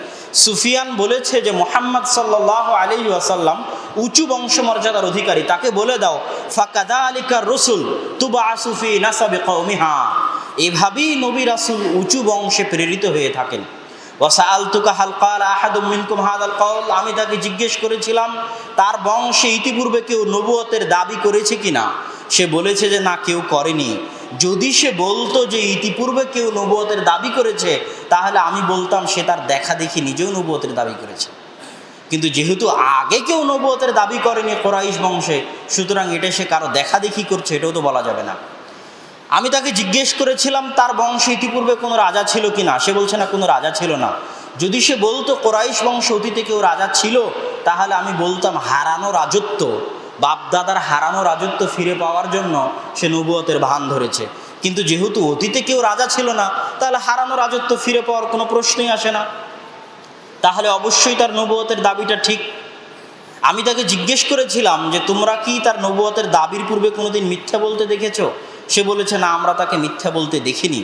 সুফিয়ান বলেছে যে মুহাম্মদ সাল্লাল্লাহু আলাইহি ওয়াসাল্লাম উঁচু বংশমর্যাদার অধিকারী, তাকে বলে দাও ফাকাযালিকা রাসূল তুবআসু ফি নাসাবি কওমিহা, এভাবেই নবী রাসূল উঁচু বংশে প্রেরিত হয়ে থাকেন। ওয়াসাআলতুকা হাল ক্বালা আহাদুম মিনকুম হাযাল কওল, আমি তাকে জিজ্ঞেস করেছিলাম তার বংশে ইতিপূর্বে কেউ নবুয়তের দাবি করেছে কিনা, সে বলেছে যে না, কেউ করেনি। যদি সে বলতো যে ইতিপূর্বে কেউ নবুয়তের দাবি করেছে, তাহলে আমি বলতাম সে তার দেখা দেখি নিজেও নবুয়তের দাবি করেছে। কিন্তু যেহেতু আগে কেউ নবুয়তের দাবি করেনি কুরাইশ বংশে, সুতরাং এটা সে কারো দেখা দেখি করছে, এটাও তো বলা যাবে না। আমি তাকে জিজ্ঞেস করেছিলাম তার বংশে ইতিপূর্বে কোনো রাজা ছিল কি না, সে বলছে না, কোনো রাজা ছিল না। যদি সে বলতো কুরাইশ বংশ অতীতে কেউ রাজা ছিল, তাহলে আমি বলতাম হারানো রাজত্ব, বাপদাদার হারানো রাজত্ব ফিরে পাওয়ার জন্য সে নবুয়তের ভান ধরেছে। কিন্তু যেহেতু অতীতে কেউ রাজা ছিল না, তাহলে হারানো রাজত্ব ফিরে পাওয়ার কোনো প্রশ্নই আসে না, তাহলে অবশ্যই তার নবুয়তের দাবিটা ঠিক। আমি তাকে জিজ্ঞেস করেছিলাম যে তোমরা কি তার নবুয়তের দাবির পূর্বে কোনোদিন মিথ্যা বলতে দেখেছো? সে বলেছে না, আমরা তাকে মিথ্যা বলতে দেখিনি।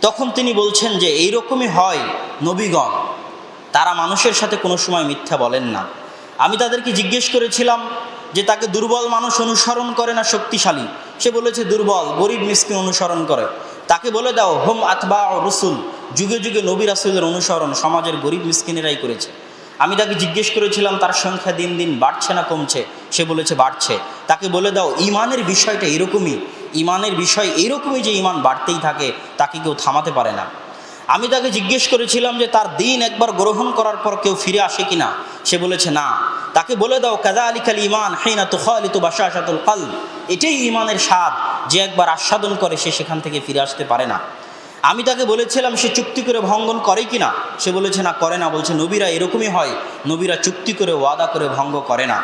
তখন তিনি বলছেন যে এইরকমই হয় নবীগণ, তারা মানুষের সাথে কোনো সময় মিথ্যা বলেন না। আমি তাদেরকে জিজ্ঞেস করেছিলাম যে তাকে দুর্বল মানুষ অনুসরণ করে না শক্তিশালী, সে বলেছে দুর্বল গরিব মিসকিন অনুসরণ করে। তাকে বলে দাও হুম আতবা ও রসুল, যুগে যুগে নবী রাসূলের অনুসরণ সমাজের গরিব মিসকিনেরাই করেছে। আমি তাকে জিজ্ঞেস করেছিলাম তার সংখ্যা দিন দিন বাড়ছে না কমছে, সে বলেছে বাড়ছে। তাকে বলে দাও ঈমানের বিষয়টা এরকমই, ঈমানের বিষয় এরকমই যে ঈমান বাড়তেই থাকে, তাকে কেউ থামাতে পারে না। আমি তাকে জিজ্ঞেস করেছিলাম যে তার দিন একবার গ্রহণ করার পর কেউ ফিরে আসে কিনা। সে বলেছে না। তাকে বলে দাও কাযালিকাল ঈমান হিনা তুখালিতু বাশাশাতুল কলব, এটাই ঈমানের স্বাদ, যে একবার আস্বাদন করে সে সেখান থেকে ফিরে আসতে পারে না। আমি তাকে বলেছিলাম সে চুক্তি করে ভঙ্গন করে কিনা। সে বলেছে না, করে না। বলছে নবীরা এরকমই হয়, নবীরা চুক্তি করে ওয়াদা করে ভঙ্গ করে না।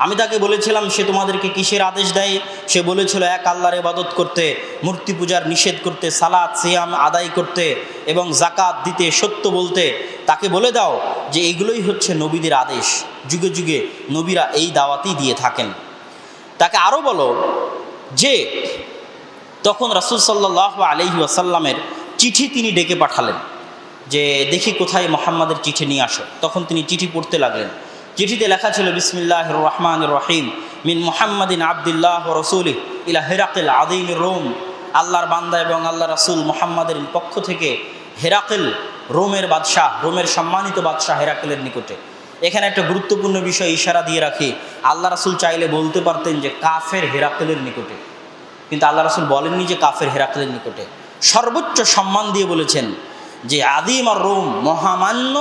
আমি তাকে বলেছিলাম সে তোমাদেরকে কিসের আদেশ দেয়। সে বলেছিল এক আল্লাহর ইবাদত করতে, মূর্তি পূজার নিষেধ করতে, সালাত সিয়াম আদায় করতে এবং যাকাত দিতে, সত্য বলতে। তাকে বলে দাও যে এগুলোই হচ্ছে নবীদের আদেশ, যুগে যুগে নবীরা এই দাওয়াতই দিয়ে থাকেন। তাকে আরও বলো যে তখন রাসূল সাল্লাল্লাহু আলাইহি ওয়াসাল্লামের চিঠি তিনি ডেকে পাঠালেন যে দেখি কোথায় মুহাম্মাদের চিঠি নিয়ে আসো। তখন তিনি চিঠি পড়তে লাগলেন। চিঠিতে লেখা ছিল বিসমিল্লাহির রহমানির রহিম মিন মুহাম্মাদিন আবদুল্লাহ ওয়া রাসূলিহি ইলা হিরাকিল আযীমির রোম। আল্লাহর বান্দা এবং আল্লাহ রাসূল মুহাম্মাদের পক্ষ থেকে হেরাকেল, রোমের বাদশাহ, রোমের সম্মানিত বাদশাহ হেরাকেলের নিকটে। এখানে একটা গুরুত্বপূর্ণ বিষয় ইশারা দিয়ে রাখি, আল্লাহ রাসূল চাইলে বলতে পারতেন যে কাফের হেরাকেলের নিকটে, কিন্তু আল্লাহ রাসূল বলেননি যে কাফের হেরাকেলের নিকটে। সর্বোচ্চ সম্মান দিয়ে বলেছেন যে আদিম আর রোম, মহামান্য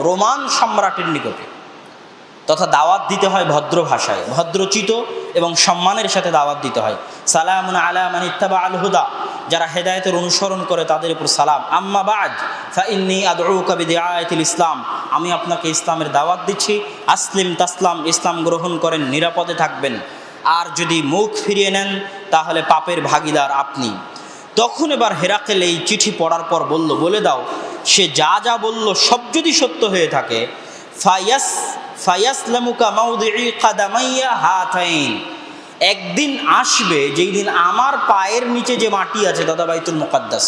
রোমান সম্রাটের নিকটে। তথা দাওয়াত দিতে হয় ভদ্র ভাষায়, ভদ্রচিত এবং সম্মানের সাথে দাওয়াত দিতে হয়। সালামুন আলা মান ইত্তাবা আল হুদা, যারা হেদায়েতের অনুসরণ করে তাদের উপর সালাম। আম্মা বা'দ ফাইন্নী আদউকা বিদিআয়াতিল ইসলাম, আমি আপনাকে ইসলামের দাওয়াত দিচ্ছি। আসলিম তাসলাম, ইসলাম গ্রহণ করেন, নিরাপদে থাকবেন। আর যদি মুখ ফিরিয়ে নেন তাহলে পাপের ভাগীদার আপনি। তখন এবার হেরাকেল এই চিঠি পড়ার পর বলল, বলে দাও সে যা যা বলল সব যদি সত্য হয়ে থাকে, ফায়াসলামুকা মাউদিই কাদামাইয়া হাতাইন, একদিন আসবে যেই দিন আমার পায়ের নিচে যে মাটি আছে তথা বাইতুল মুকাদ্দাস,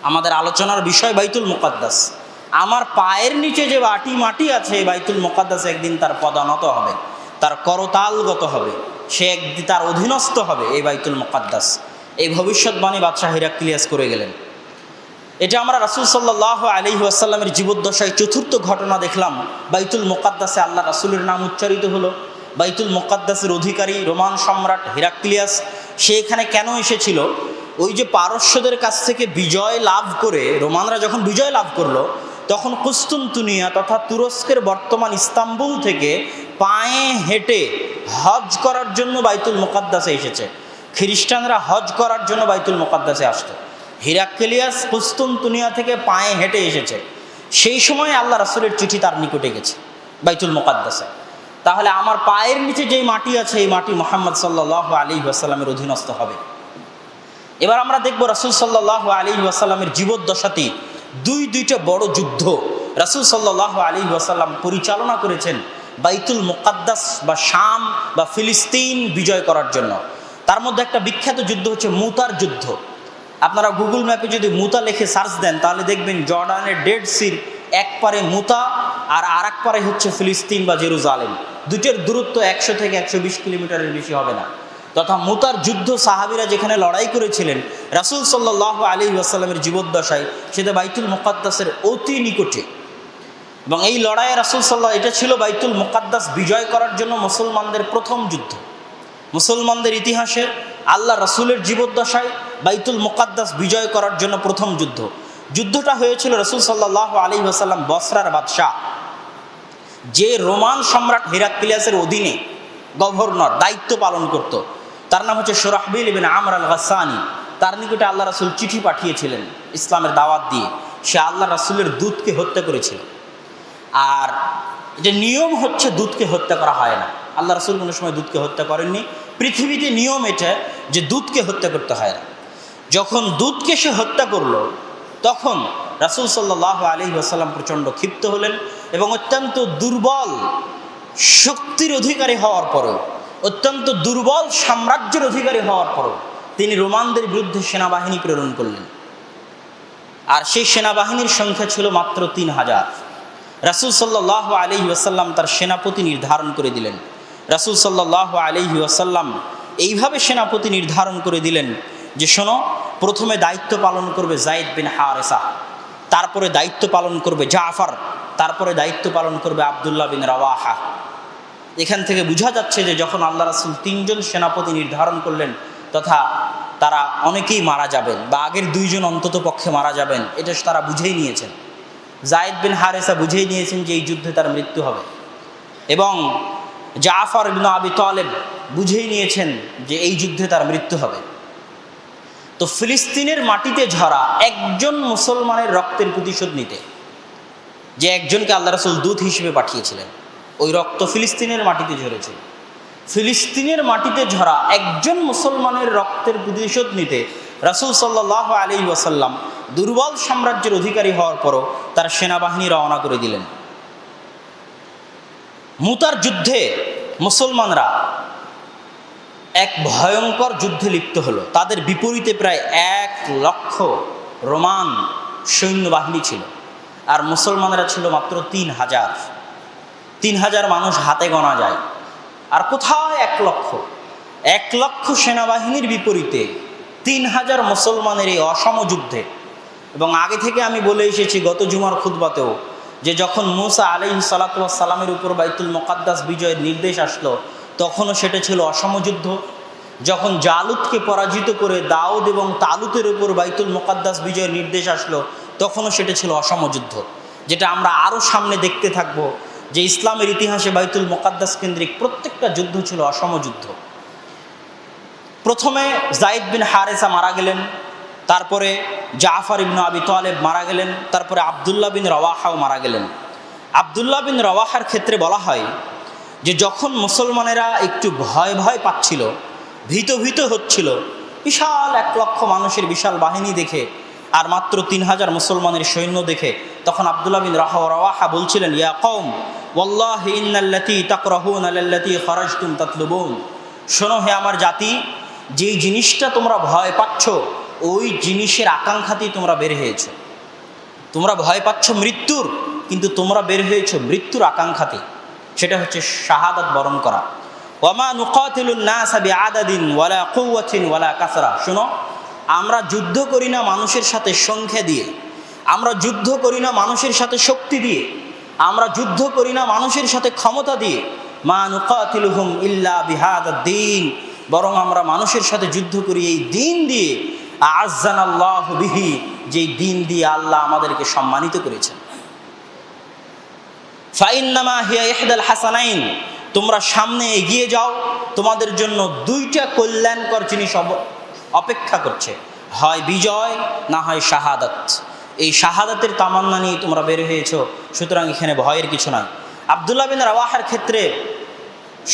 আমাদের আলোচনার বিষয় বাইতুল মুকাদ্দাস, আমার পায়ের নিচে যে মাটি আছে বাইতুল মুকাদ্দাস একদিন তার পদানত হবে, তার করতালগত হবে, সে একদিন তার অধীনস্থ হবে এই বাইতুল মুকাদ্দাস। এই ভবিষ্যৎবাণী বাদশাহ হিরাক্লিয়াস করে গেলেন। এটা আমরা রাসূল সাল্লাল্লাহু আলাইহি ওয়াসাল্লামের জীবদ্দশায় চতুর্থ ঘটনা দেখলাম। বাইতুল মুকাদ্দাসে আল্লাহ রাসূলের নাম উচ্চারিত হলো। বাইতুল মুকাদ্দাসের অধিকারী রোমান সম্রাট হিরাক্লিয়াস, সে এখানে কেন এসেছিল? ওই যে পারস্যদের কাছ থেকে বিজয় লাভ করে, রোমানরা যখন বিজয় লাভ করলো তখন কুস্তুনতুনিয়া তথা তুরস্কের বর্তমান ইস্তাম্বুল থেকে পায়ে হেঁটে হজ করার জন্য বাইতুল মুকাদ্দাসে এসেছে। খ্রিস্টানরা হজ করার জন্য বাইতুল মুকাদ্দাসে আসতো। হিরাক্লিয়াস কুস্তুনতুনিয়া থেকে পায়ে হেঁটে এসেছে। সেই সময় আল্লাহ রাসূলের চিঠি তার নিকটে গেছে বাইতুল মুকাদ্দাসে। তাহলে আমার পায়ের নিচে যেই মাটি আছে এই মাটি মুহাম্মদ সাল্লাল্লাহু আলাইহি ওয়াসাল্লামের অধীনস্থ হবে। এবার আমরা দেখব রাসূল সাল্লাল্লাহু আলাইহি ওয়াসাল্লামের জীবদ্দশাতে দুইটা বড় যুদ্ধ রাসূল সাল্লাল্লাহু আলাইহি ওয়াসাল্লাম পরিচালনা করেছেন বাইতুল মুকাদ্দাস বা শাম বা ফিলিস্তিন বিজয় করার জন্য। তার মধ্যে একটা বিখ্যাত যুদ্ধ হচ্ছে মুতার যুদ্ধ। আপনারা গুগল ম্যাপে যদি মুতা লিখে সার্চ দেন তাহলে দেখবেন জর্ডানের ডেড সির এক পারে মুতা আর আরেক পারে হচ্ছে ফিলিস্তিন বা জেরুজালেম। দুটোর দূরত্ব 100 থেকে 120 কিলোমিটারের বেশি হবে না। তথা মুতার যুদ্ধ সাহাবীরা যেখানে লড়াই করেছিলেন রাসূল সাল্লাল্লাহু আলাইহি ওয়াসাল্লামের জীবদ্দশায়, সেটা বাইতুল মুকাদ্দাসের অতি নিকটে। এবং এই লড়াইয়ে রাসূল সাল্লাল্লাহু, এটা ছিল বাইতুল মুকাদ্দাস বিজয় করার জন্য মুসলমানদের প্রথম যুদ্ধ। মুসলমানদের ইতিহাসে আল্লাহ রাসূলের জীবদ্দশায় বাইতুল মুকাদ্দাস বিজয় করার জন্য প্রথম যুদ্ধ। যুদ্ধটা হয়েছিল রাসূল সাল্লাল্লাহু আলাইহি ওয়াসাল্লাম বসরার বাদশাহ, যে রোমান সম্রাট হিরাক্লিয়াসের অধীনে গভর্নর দায়িত্ব পালন করত, তার নাম হচ্ছে শুরাহবিল ইবনে আমর আল গাসসানি। তার নিকটে আল্লাহ রাসূল চিঠি পাঠিয়েছিলেন ইসলামের দাওয়াত দিয়ে। সে আল্লাহ রাসূলের দূতকে হত্যা করেছিল। আর যে নিয়ম হচ্ছে দূতকে হত্যা করা হয় না, আল্লাহ রাসূল কোনো সময় দূতকে হত্যা করেননি। পৃথিবীতে নিয়ম এটা যে দূতকে হত্যা করতে হয় না। যখন দূতকে সে হত্যা করলো তখন রাসূল সাল্লাল্লাহু আলাইহি ওয়াসাল্লাম প্রচণ্ড ক্ষিপ্ত হলেন এবং অত্যন্ত দুর্বল শক্তির অধিকারী হওয়ার পরেও, অত্যন্ত দুর্বল সাম্রাজ্যের অধিকারী হওয়ার পরেও তিনি রোমানদের বিরুদ্ধে সেনাবাহিনী প্রেরণ করলেন। আর সেই সেনাবাহিনীর সংখ্যা ছিল মাত্র 3000। রাসূল সাল্লাল্লাহু আলাইহি ওয়াসাল্লাম তার সেনাপতি নির্ধারণ করে দিলেন। রাসূল সাল্লাল্লাহু আলাইহি ওয়াসাল্লাম এইভাবে সেনাপতি নির্ধারণ করে দিলেন যে শোনো, প্রথমে দায়িত্ব পালন করবে যায়েদ বিন হারেসা, তারপরে দায়িত্ব পালন করবে জাফর, তারপরে দায়িত্ব পালন করবে আব্দুল্লাহ বিন রাওয়াহা। এখান থেকে বোঝা যাচ্ছে যে যখন আল্লাহ রাসূল 3 জন সেনাপতি নির্ধারণ করলেন তথা তারা অনেকেই মারা যাবেন বা আগের দুইজন অন্তত পক্ষে মারা যাবেন, এটা তারা বুঝেই নিয়েছেন। যায়েদ বিন হারেসা বুঝেই নিয়েছেন যে এই যুদ্ধে তার মৃত্যু হবে, এবং জাফর ইবনে আবি তালেব বুঝেই নিয়েছেন যে এই যুদ্ধে তার মৃত্যু হবে। তো ফিলিস্তিনের মাটিতে ঝরা একজন মুসলমানের রক্তের প্রতিশোধ নিতে, যে একজনকে আল্লাহ রাসূল দূত হিসেবে পাঠিয়েছিলেন, ওই রক্ত ফিলিস্তিনের মাটিতে ঝরেছিল। ফিলিস্তিনের মাটিতে ঝরা একজন মুসলমানের রক্তের প্রতিশোধ নিতে রাসূল সাল্লাল্লাহু আলাইহি ওয়াসাল্লাম দুর্বল সাম্রাজ্যের অধিকারী হওয়ার পরও তার সেনাবাহিনী রওনা করে দিলেন। মুতার যুদ্ধে মুসলমানরা এক ভয়ঙ্কর যুদ্ধে লিপ্ত হলো। তাদের বিপরীতে প্রায় 1 লক্ষ রোমান সৈন্যবাহিনী ছিল, আর মুসলমানরা ছিল মাত্র 3000। 3000 মানুষ হাতে গোনা যায়, আর কোথায় 1 লক্ষ সেনাবাহিনীর বিপরীতে 3000 মুসলমানের এই অসম যুদ্ধে। এবং আগে থেকে আমি বলে এসেছি গত জুমার খুতবাতেও, যে যখন মুসা আলাইহিস সালাতু ওয়াস সালামের উপর বাইতুল মুকাদ্দাস বিজয়ের নির্দেশ আসলো, তখনও সেটা ছিল অসম যুদ্ধ। যখন জালুতকে পরাজিত করে দাউদ এবং তালুতের উপর বাইতুল মুকাদ্দাস বিজয়ের নির্দেশ আসলো, তখনও সেটা ছিল অসম যুদ্ধ। যেটা আমরা আরও সামনে দেখতে থাকব, যে ইসলামের ইতিহাসে বাইতুল মুকাদ্দাস কেন্দ্রিক প্রত্যেকটা যুদ্ধ ছিল অসম যুদ্ধ। প্রথমে যায়েদ বিন হারেসা মারা গেলেন, তারপরে জাফর ইবনে আবি তালেব মারা গেলেন, তারপরে আব্দুল্লাহ বিন রওয়াহাও মারা গেলেন। আব্দুল্লাহ বিন রওয়াহার ক্ষেত্রে বলা হয় যে যখন মুসলমানেরা একটু ভয় ভয় পাচ্ছিল, ভীত হচ্ছিল, বিশাল 1 লক্ষ মানুষের বিশাল বাহিনী দেখে আর মাত্র 3000 মুসলমানের সৈন্য দেখে, তখন আব্দুল্লাহ বিন রওয়াহা বলছিলেন, ইয়া কওম ওয়াল্লাহি ইন্নাল্লাতী তাকরাহুনা লাল্লাতী খারাজতুম তাতলুবুন। শোনো হে আমার জাতি, যেই জিনিসটা তোমরা ভয় পাচ্ছ, ওই জিনিসের আকাঙ্ক্ষাতেই তোমরা বের হয়েছ। তোমরা ভয় পাচ্ছ মৃত্যুর, কিন্তু তোমরা বের হয়েছ মৃত্যুর আকাঙ্ক্ষাতে, সেটা হচ্ছে শাহাদাত বরণ করা। ওয়ামা নুকাতিলুন নাসা বিআদাদিন ওয়ালা কুওয়াতিন ওয়ালা কাসরা। শোনো, আমরা যুদ্ধ করি না মানুষের সাথে সংখ্যা দিয়ে, আমরা যুদ্ধ করি না মানুষের সাথে শক্তি দিয়ে, আমরা যুদ্ধ করি না মানুষের সাথে ক্ষমতা দিয়ে। মা নুকাতিলুহুম ইল্লা বিহাদাদ্দিন, বরং আমরা মানুষের সাথে যুদ্ধ করি এই দিন দিয়ে। আ'আজ্জানাল্লাহু বিহি, যেই দিন দিয়ে আল্লাহ আমাদেরকে সম্মানিত করেছেন। ফাইন্নামা হিয়া ইহদাল হাসানাইন, তোমরা সামনে এগিয়ে যাও, তোমাদের জন্য 2টা কল্যাণকর জিনিস অপেক্ষা করছে, হয় বিজয় না হয় শাহাদাত। এই শাহাদাতের তামান্না নিয়ে তোমরা বের হয়েছো, সুতরাং এখানে ভয়ের কিছু নয়। আব্দুল্লাহ বিন রওয়াহার ক্ষেত্রে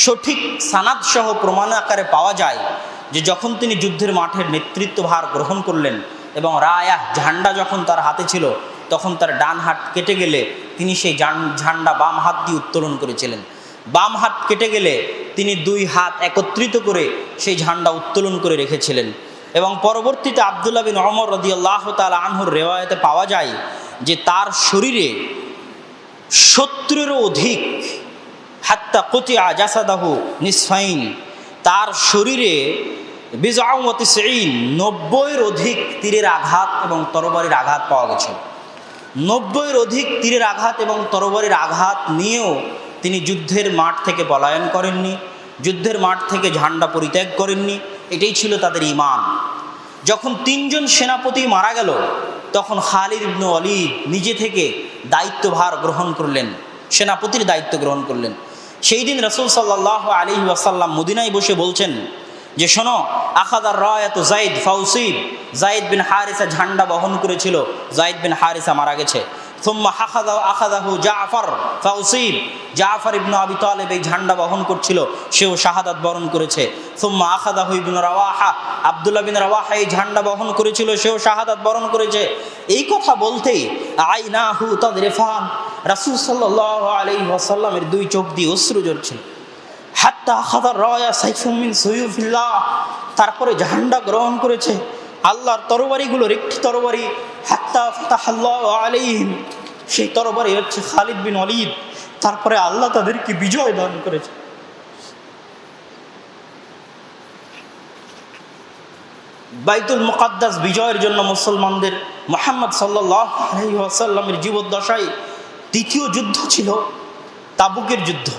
সঠিক সানাদ সহ প্রমাণ আকারে পাওয়া যায় যে যখন তিনি যুদ্ধের মাঠের নেতৃত্বভার গ্রহণ করলেন এবং রায়াহ ঝান্ডা যখন তার হাতে ছিল, তখন তার ডান হাত কেটে গেলে তিনি সেই ঝান্ডা বাম হাত দিয়ে উত্তোলন করেছিলেন। বাম হাত কেটে গেলে তিনি 2 হাত একত্রিত করে সেই ঝান্ডা উত্তোলন করে রেখেছিলেন। এবং পরবর্তীতে আব্দুল্লাহ বিন ওমর রাদিয়াল্লাহু তাআলা আনহুর রিওয়ায়াতে পাওয়া যায় যে তার শরীরে 70-এরও অধিক, হাত্তা কুতিয়া জাসাদাহু নিসফাইন, তার শরীরে 90-এর অধিক তীরের আঘাত এবং তরবারির আঘাত পাওয়া গেছে। 90-এর অধিক তীরের আঘাত এবং তরবারির আঘাত নিয়েও তিনি যুদ্ধের মাঠ থেকে পলায়ন করেননি, যুদ্ধের মাঠ থেকে ঝান্ডা পরিত্যাগ করেননি। এটাই ছিল তাদের ঈমান। যখন 3 জন সেনাপতি মারা গেল, তখন খালিদ ইবনে ওয়ালিদ নিজে থেকে দায়িত্বভার গ্রহণ করলেন, সেনাপতির দায়িত্ব গ্রহণ করলেন। সেই দিন রাসূল সাল্লাল্লাহু আলাইহি ওয়াসাল্লাম মদিনায় বসে বলছেন যে শোনো, আখাদার রায়াত যায়েদ ফাউসিব, যায়েদ বিন হারিসা ঝান্ডা বহন করেছিল, যায়েদ বিন হারিসা মারা গেছে। সুম্মা আখাদাহু জাফর ফাউসিব, জাফর ইবনে আবি তালেব এই ঝান্ডা বহন করছিল, সেও শাহাদাত বরণ করেছে। সুম্মা আখাদাহু ইবনে রওয়াহা, আব্দুল্লাহ বিন রওয়াহা এই ঝান্ডা বহন করেছিল, সেও শাহাদাত বরণ করেছে। এই কথা বলতেই আইনাহু তাদরিফান, রাসূল সাল্লাল্লাহু আলাইহি ওয়াসাল্লামের 2 চোখ দিয়ে অশ্রু ঝরছিল। হাত্তা আখাদার রায়া সাইফুম মিন সুয়ুফিল্লাহ, তারপরে ঝান্ডা গ্রহণ করেছে আল্লাহর তরবারিগুলোর একটি তরবারি, হাত্তা ফাতাহাল্লাহু আলাইহিম, সেই তরবারি হচ্ছে খালিদ বিন ওয়ালিদ। তারপরে আল্লাহ তাদেরকে বিজয় দান করেছে। বাইতুল মুকাদ্দাস বিজয়ের জন্য মুসলমানদের মুহাম্মদ সাল্লাল্লাহু আলাইহি ওয়াসাল্লামের জীবদ্দশায় 2য় যুদ্ধ ছিল তাবুকের যুদ্ধ।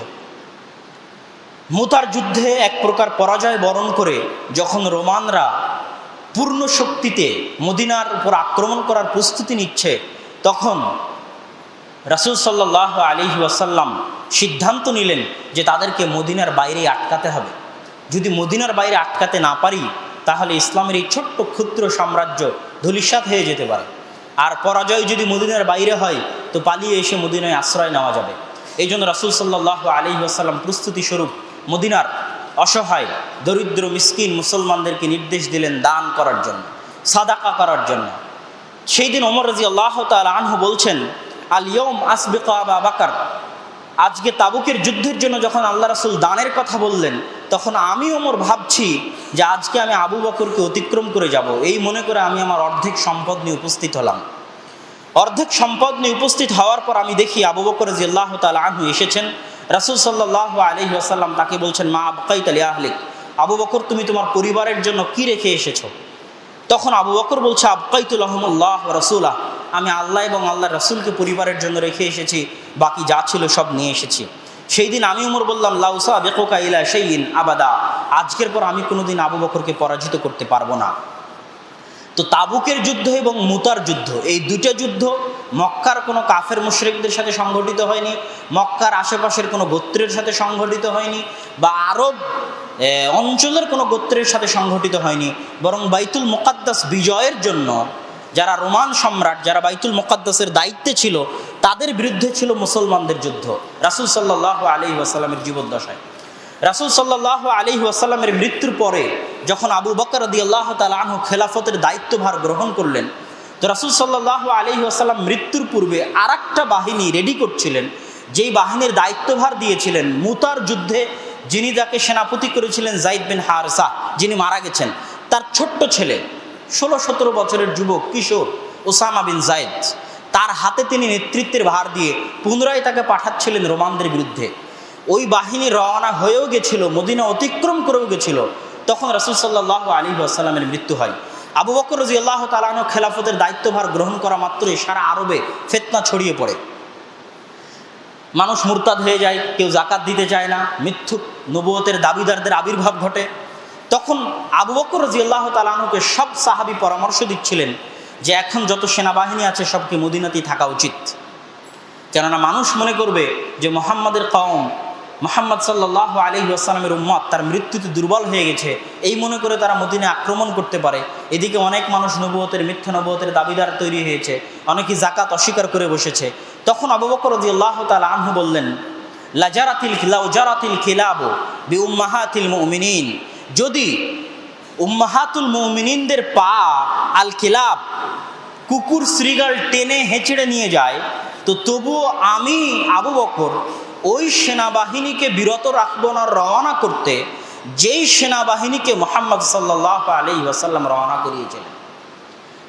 মুতার যুদ্ধে এক প্রকার পরাজয় বরণ করে যখন রোমানরা পূর্ণ শক্তিতে মদিনার উপর আক্রমণ করার প্রস্তুতি নিচ্ছে, তখন রাসূল সাল্লাল্লাহু আলাইহি ওয়াসাল্লাম সিদ্ধান্ত নিলেন যে তাদেরকে মদিনার বাইরে আটকাতে হবে। যদি মদিনার বাইরে আটকাতে না পারি তাহলে ইসলামের এই ছোট্ট ক্ষুদ্র সাম্রাজ্য ধূলিসাৎ হয়ে যেতে পারে। আর পরাজয় যদি মদিনার বাইরে হয় তো পালিয়ে এসে মদিনায় আশ্রয় নেওয়া যাবে। এই জন্য রাসূল সাল্লাল্লাহু আলাইহি ওয়াসাল্লাম প্রস্তুতি স্বরূপ মদিনার অসহায় দরিদ্র মিসকিন মুসলমানদেরকে নির্দেশ দিলেন দান করার জন্য, সাদাকা করার জন্য। সেই দিন ওমর রাদিয়াল্লাহু তাআলা আনহু বলছেন, আল ইয়াউম আসবিকু আবু বকর, আজকে তাবুকের যুদ্ধের জন্য যখন আল্লাহ রাসূল দানের কথা বললেন, তখন আমি ওমর ভাবছি যে আজকে আমি আবু বকরকে অতিক্রম করে যাব। এই মনে করে আমি আমার অর্ধেক সম্পদ নিয়ে উপস্থিত হলাম। অর্ধেক সম্পদ নিয়ে উপস্থিত হওয়ার পর আমি দেখি আবু বকর রাদিয়াল্লাহু তাআলা আনহু এসেছেন। রাসূল সাল্লাল্লাহু আলাইহি ওয়াসাল্লাম তাকে বলছেন, মা আবকাইতা লি আহলিক, আবু বকর তুমি তোমার পরিবারের জন্য কি রেখে এসেছো? তখন আবু বকর বলছে, আবকাইতু লাহুমুল্লাহ ওয়া রাসূলাহ, আমি আল্লাহ এবং আল্লাহর রাসূলকে পরিবারের জন্য রেখে এসেছি, বাকি যা ছিল সব নিয়ে এসেছি। সেই দিন আমি ওমর বললাম, লা উসাবিকুকা ইলা শাইইন আবাদা, আজকের পর আমি কোনোদিন আবু বকরকে পরাজিত করতে পারবো না। তো তাবুকের যুদ্ধ এবং মুতার যুদ্ধ, এই দুটো যুদ্ধ মক্কার কোনো কাফের মুশরিকদের সাথে সংগঠিত হয়নি, মক্কার আশেপাশের কোনো গোত্রের সাথে সংগঠিত হয়নি, বা আরব অঞ্চলের কোনো গোত্রের সাথে সংগঠিত হয়নি, বরং বাইতুল মুকাদ্দাস বিজয়ের জন্য যারা রোমান সম্রাট, যারা বাইতুল মুকাদ্দাসের দায়িত্বে ছিল, তাদের বিরুদ্ধে ছিল মুসলমানদের যুদ্ধ রাসূল সাল্লাল্লাহু আলাইহি ওয়াসাল্লামের জীবদ্দশায়। রাসূল সাল্লাল্লাহু আলাইহি ওয়াসাল্লামের মৃত্যুর পরে যখন আবু বকর রাদিয়াল্লাহু তাআলা আনহু খেলাফতের দায়িত্বভার গ্রহণ করলেন, তো রাসূল সাল্লাল্লাহু আলাইহি ওয়াসাল্লাম মৃত্যুর পূর্বে আরেকটা বাহিনী রেডি করছিলেন, যেই বাহিনীর দায়িত্বভার দিয়েছিলেন মুতার যুদ্ধে যিনি যাকে সেনাপতি করেছিলেন যায়েদ বিন হারেসা, যিনি মারা গেছেন, তার ছোট্ট ছেলে 16-17 বছরের যুবক কিশোর ওসামা বিন যায়েদ, তার হাতে তিনি নেতৃত্বের ভার দিয়ে পুনরায় তাকে পাঠাচ্ছিলেন রোমানদের বিরুদ্ধে। ওই বাহিনী রওনা হয়েও গেছিল, মদিনা অতিক্রম করেও গেছিল, তখন রাসূল সাল্লাল্লাহু আলাইহি ওয়াসাল্লামের মৃত্যু হয়। আবু বকর রাদিয়াল্লাহু তাআলা আনহু খেলাফতের দায়িত্বভার গ্রহণ করা মাত্রই সারা আরবে ফিতনা ছড়িয়ে পড়ে। মানুষ মুরতাদ হয়ে যায়, কেউ যাকাত দিতে চায় না, মিথ্যুক নবুয়তের দাবিদারদের আবির্ভাব ঘটে। তখন আবু বকর রাদিয়াল্লাহু তাআলা আনহুকে সব সাহাবী পরামর্শ দিচ্ছিলেন যে এখন যত সেনাবাহিনী আছে সবকে মদিনাতেই থাকা উচিত, কেননা মানুষ মনে করবে যে মুহাম্মাদের কওম, মুহাম্মদ সাল্লাল্লাহু আলাইহি ওয়াসাল্লামের উম্মত তার মৃত্যুতে দুর্বল হয়ে গেছে, এই মনে করে তারা মদিনায় আক্রমণ করতে পারে। এদিকে অনেক মানুষ নবুয়তের, মিথ্যা নবুয়তের দাবিদার তৈরি হয়েছে, অনেকেই যাকাত অস্বীকার করে বসেছে। তখন আবু বকর রাদিয়াল্লাহু তাআলা আনহু বললেন, লাজারাতিল খিলাবু বিউম্মাহাতিল মুমিনিন, যদি উম্মাহাতুল মুমিনিনদের পা আল খিলাব, কুকুর শ্রীগাল টেনে হেঁচড়ে নিয়ে যায়, তো তবুও আমি আবু বকর ওই সেনাবাহিনীকে বিরত রাখবো না রওনা করতে, যেই সেনাবাহিনীকে মুহাম্মদ সাল্লাল্লাহু আলাইহি ওয়াসাল্লাম রওনা করিয়েছিলেন।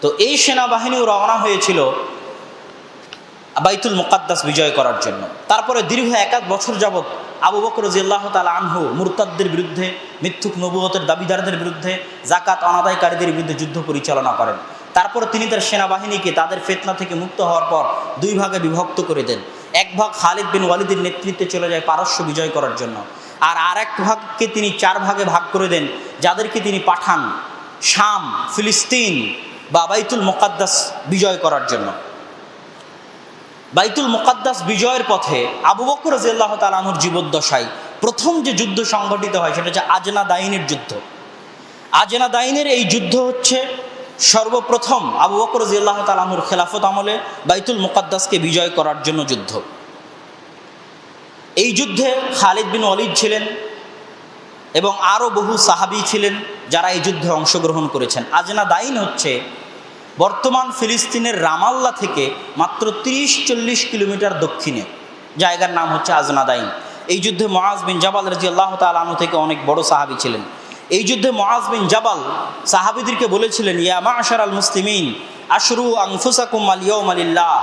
তো এই সেনাবাহিনীও রওনা হয়েছিল বাইতুল মুকাদ্দাস বিজয় করার জন্য। তারপরে দীর্ঘ 1 বছর যাবৎ আবু বকর রাদিয়াল্লাহু তাআলা আনহু মুরতাদদের বিরুদ্ধে, মিথ্যুক নবুয়তের দাবিদারদের বিরুদ্ধে, যাকাত অনাদায়কারীদের বিরুদ্ধে যুদ্ধ পরিচালনা করেন। তারপর তিনি তার সেনাবাহিনীকে তাদের ফিতনা থেকে মুক্ত হওয়ার পর 2 ভাগে বিভক্ত করে দেন। এক ভাগ খালিদ বিন ওয়ালিদের নেতৃত্বে চলে যায় পারস্য বিজয় করার জন্য, আর আরেক ভাগকে তিনি 4 ভাগে ভাগ করে দেন, যাদেরকে তিনি পাঠান শাম, ফিলিস্তিন বা বাইতুল মুকাদ্দাস বিজয় করার জন্য। বাইতুল মুকাদ্দাস বিজয়ের পথে আবু বকর রাদিয়াল্লাহু তাআলা আনহুর জীবদ্দশায় প্রথম যে যুদ্ধ সংগঠিত হয় সেটা হচ্ছে আজনা দাইনের যুদ্ধ। আজনা দাইনের এই যুদ্ধ হচ্ছে সর্বপ্রথম আবু বকর রাদিয়াল্লাহু তাআলা আনহুর খেলাফত আমলে বাইতুল মুকাদ্দাসকে বিজয় করার জন্য যুদ্ধ। এই যুদ্ধে খালিদ বিন ওয়ালিদ ছিলেন এবং আরও বহু সাহাবী ছিলেন যারা এই যুদ্ধে অংশগ্রহণ করেছেন। আজনা দাইন হচ্ছে বর্তমান ফিলিস্তিনের রামাল্লা থেকে মাত্র 30-40 কিলোমিটার দক্ষিণে, জায়গার নাম হচ্ছে আজনা দাইন। এই যুদ্ধে মুআজ বিন জাবাল রাদিয়াল্লাহু তাআলা আনহু থেকে অনেক বড় সাহাবী ছিলেন। এই যুদ্ধে মুআজ বিন জাবাল সাহাবীদেরকে বলেছিলেন, ইয়া মা'শারাল মুসলিমিন আশরু আনফুসাকুম আল ইয়াউমা লিল্লাহ,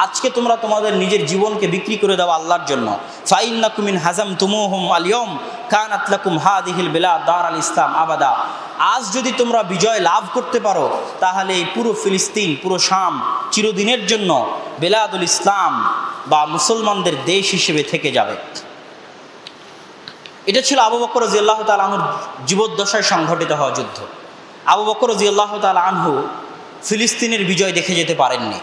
আজকে তোমরা তোমাদের নিজের জীবনকে বিক্রি করে দাও আল্লাহর জন্য। ফাইন্নাকুম মিন হাজামতুমুহুম আল ইয়াউম কানাত লাকুম হাদিহিল বিলাদ দারাল ইসলাম আবাদা, আজ যদি তোমরা বিজয় লাভ করতে পারো তাহলে এই পুরো ফিলিস্তিন, পুরো শাম চিরদিনের জন্য বিলাদুল ইসলাম বা মুসলমানদের দেশ হিসেবে থেকে যাবে। এটা ছিল আবু বকর রাদিয়াল্লাহু তাআলা আনহুর জীবদ্দশায় সংঘটিত হওয়া যুদ্ধ। আবু বকর রাদিয়াল্লাহু তাআলা আনহু ফিলিস্তিনের বিজয় দেখে যেতে পারেননি।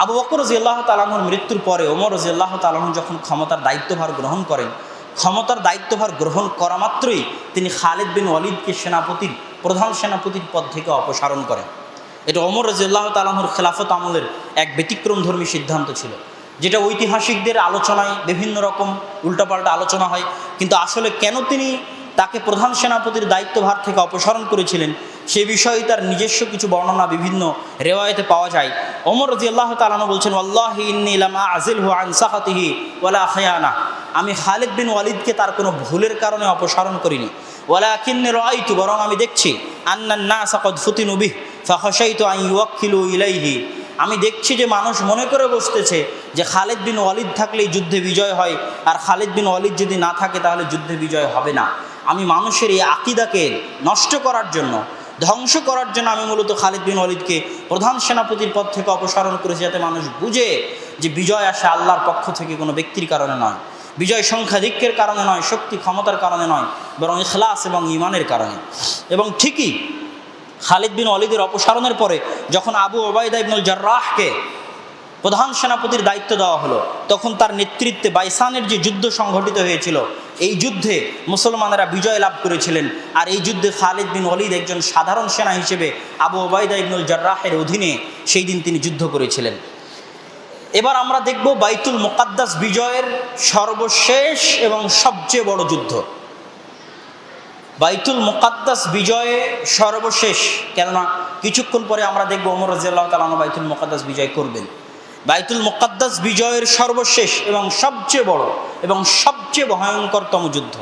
আবু বকর রাদিয়াল্লাহু তাআলা আনহুর মৃত্যুর পরে ওমর রাদিয়াল্লাহু তাআলা আনহু যখন ক্ষমতার দায়িত্বভার গ্রহণ করেন, ক্ষমতার দায়িত্বভার গ্রহণ করা মাত্রই তিনি খালিদ বিন ওয়ালিদকে প্রধান সেনাপতির পদ থেকে অপসারণ করেন। এটা ওমর রাদিয়াল্লাহু তাআলা আনহুর খেলাফত আমলের এক ব্যতিক্রমধর্মী সিদ্ধান্ত ছিল, যেটা ঐতিহাসিকদের আলোচনায় বিভিন্ন রকম উল্টাপাল্টা আলোচনা হয়। কিন্তু আসলে কেন তিনি তাকে প্রধান সেনাপতির দায়িত্বভার থেকে অপসারণ করেছিলেন সে বিষয়ে তার নিজস্ব কিছু বর্ণনা বিভিন্ন রেওয়ায়েতে পাওয়া যায়। ওমর রাদিয়াল্লাহু তাআলা আনহু বলছেন, ওয়াল্লাহি ইন্নী লামা আযিলহু আন সাখাতিহি ওয়ালা খিয়ানা, আমি খালিদ বিন ওয়ালিদকে তার কোনো ভুলের কারণে অপসারণ করিনি। ওয়ালাকিন্নী রাআইতু, বরং আমি দেখছি, আন্নান নাস ক্বাদ ফুতিনু বিহি ফাখাশাইতু আন ইউওয়াক্কিলু ইলাইহি, আমি দেখছি যে মানুষ মনে করে বসতেছে যে খালিদ বিন ওয়ালিদ থাকলেই যুদ্ধে বিজয় হয়, আর খালিদ বিন ওয়ালিদ যদি না থাকে তাহলে যুদ্ধে বিজয় হবে না। আমি মানুষের এই আকিদাকে নষ্ট করার জন্য, ধ্বংস করার জন্য আমি মূলত খালিদ বিন ওয়ালিদকে প্রধান সেনাপতির পদ থেকে অপসারণ করেছি, যাতে মানুষ বুঝে যে বিজয় আসে আল্লাহর পক্ষ থেকে, কোনো ব্যক্তির কারণে নয়, বিজয় সংখ্যাধিক্যের কারণে নয়, শক্তি ক্ষমতার কারণে নয়, বরং ইখলাস এবং ঈমানের কারণে। এবং ঠিকই খালিদ বিন ওয়ালিদের অপসারণের পরে যখন আবু ওবায়দা ইবনুল জাররাহকে প্রধান সেনাপতির দায়িত্ব দেওয়া হলো, তখন তার নেতৃত্বে বাইসানের যে যুদ্ধ সংঘটিত হয়েছিল, এই যুদ্ধে মুসলমানেরা বিজয় লাভ করেছিলেন। আর এই যুদ্ধে খালিদ বিন ওয়ালিদ একজন সাধারণ সেনা হিসেবে আবু ওবায়দা ইবনুল জাররাহের অধীনে সেই দিন তিনি যুদ্ধ করেছিলেন। এবার আমরা দেখব বাইতুল মুকাদ্দাস বিজয়ের সর্বশেষ এবং সবচেয়ে বড় যুদ্ধ। বাইতুল মুকাদ্দাস বিজয়ে সর্বশেষ, কেননা কিছুক্ষণ পরে আমরা দেখব ওমর রাদিয়াল্লাহু তাআলা আনহু বাইতুল মুকাদ্দাস বিজয় করবেন। বাইতুল মুকাদ্দাস বিজয়ের সর্বশেষ এবং সবচেয়ে বড় এবং সবচেয়ে ভয়ঙ্করতম যুদ্ধ,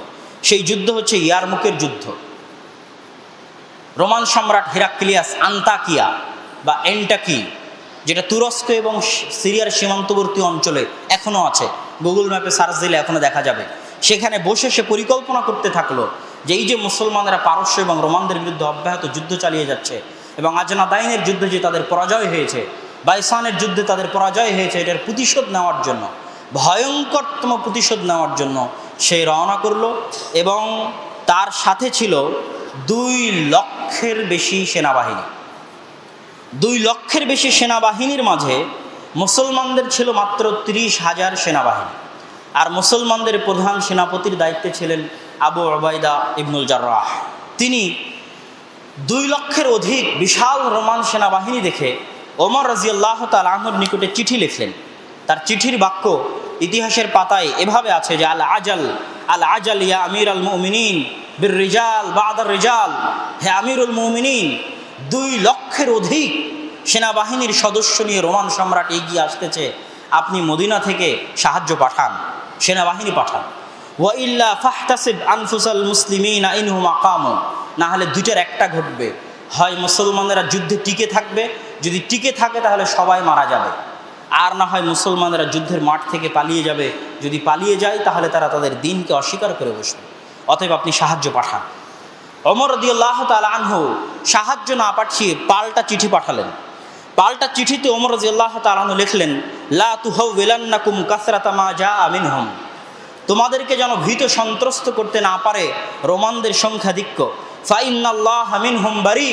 সেই যুদ্ধ হচ্ছে ইয়ারমুকের যুদ্ধ। রোমান সম্রাট হেরাক্লিয়াস আন্তাকিয়া বা এন্টাকি, যেটা তুরস্ক এবং সিরিয়ার সীমান্তবর্তী অঞ্চলে এখনও আছে, গুগল ম্যাপে সার্চ দিলে এখনও দেখা যাবে, সেখানে বসে সে পরিকল্পনা করতে থাকলো যে এই যে মুসলমানেরা পারস্য এবং রোমানদের বিরুদ্ধে অব্যাহত যুদ্ধ চালিয়ে যাচ্ছে, এবং আজনাদাইনের যুদ্ধে যে তাদের পরাজয় হয়েছে, বাইসানের যুদ্ধে তাদের পরাজয় হয়েছে, এটার প্রতিশোধ নেওয়ার জন্য, ভয়ঙ্করতম প্রতিশোধ নেওয়ার জন্য সে রওনা করলো। এবং তার সাথে ছিল 2 লক্ষের বেশি সেনাবাহিনী। 2 লক্ষের বেশি সেনাবাহিনীর মাঝে মুসলমানদের ছিল মাত্র 30,000 সেনাবাহিনী, আর মুসলমানদের প্রধান সেনাপতির দায়িত্বে ছিলেন আবু ওবায়দা ইবনুল জাররাহ। তিনি 2 লক্ষের অধিক বিশাল রোমান সেনাবাহিনী দেখে ওমর রাদিয়াল্লাহু তাআলা আনহুর নিকটে চিঠি লিখলেন। তার চিঠির বাক্য ইতিহাসের পাতায় এভাবে আছে যে আল আজাল ইয়া আমিরুল মুমিনিন বির রিজাল বাদার রিজাল, হে আমিরুল মুমিনিন, 2 লক্ষের অধিক সেনাবাহিনীর সদস্য নিয়ে রোমান সম্রাট এগিয়ে আসতেছে, আপনি মদিনা থেকে সাহায্য পাঠান, সেনাবাহিনী পাঠান। ওয়া ইল্লা ফাহতাসিব আনফুসাল মুসলিমিনা ইনহুম আকামু, না হলে দুইটার একটা ঘটবে, হয় মুসলমানেরা যুদ্ধে টিকে থাকবে, যদি টিকে থাকে তাহলে সবাই মারা যাবে, আর না হয় মুসলমানেরা যুদ্ধের মাঠ থেকে পালিয়ে যাবে, যদি পালিয়ে যায় তাহলে তারা তাদের দিনকে অস্বীকার করে বসবে, অতএব আপনি সাহায্য পাঠান। ওমর রাদিয়াল্লাহু তাআলা আনহু সাহায্য না পাঠিয়ে পাল্টা চিঠি পাঠালেন। পাল্টা চিঠিতে ওমর রাদিয়াল্লাহু তাআলা আনহু লিখলেন, লা তুহাওয়িলান্নাকুম কাসরাতা মা জাআ মিনহুম, তোমাদেরকে যেন ভীত সন্ত্রস্ত করতে না পারে রোমানদের সংখ্যাধিক্য। ফাইন্নাল্লাহা মিনহুম বারি,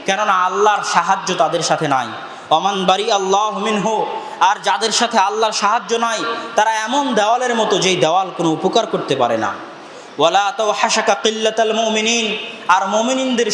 কেননা আল্লাহর সাহায্য তাদের সাথে নাই। ওমান বারি আল্লাহু মিনহু, আর যাদের সাথে আল্লাহর সাহায্য নাই তারা এমন দেওয়ালের মতো যেই দেওয়াল কোনো উপকার করতে পারে না। ওয়ালা তাওহাশাকা কিল্লাতাল মুমিনিন, আর মুমিনিনদের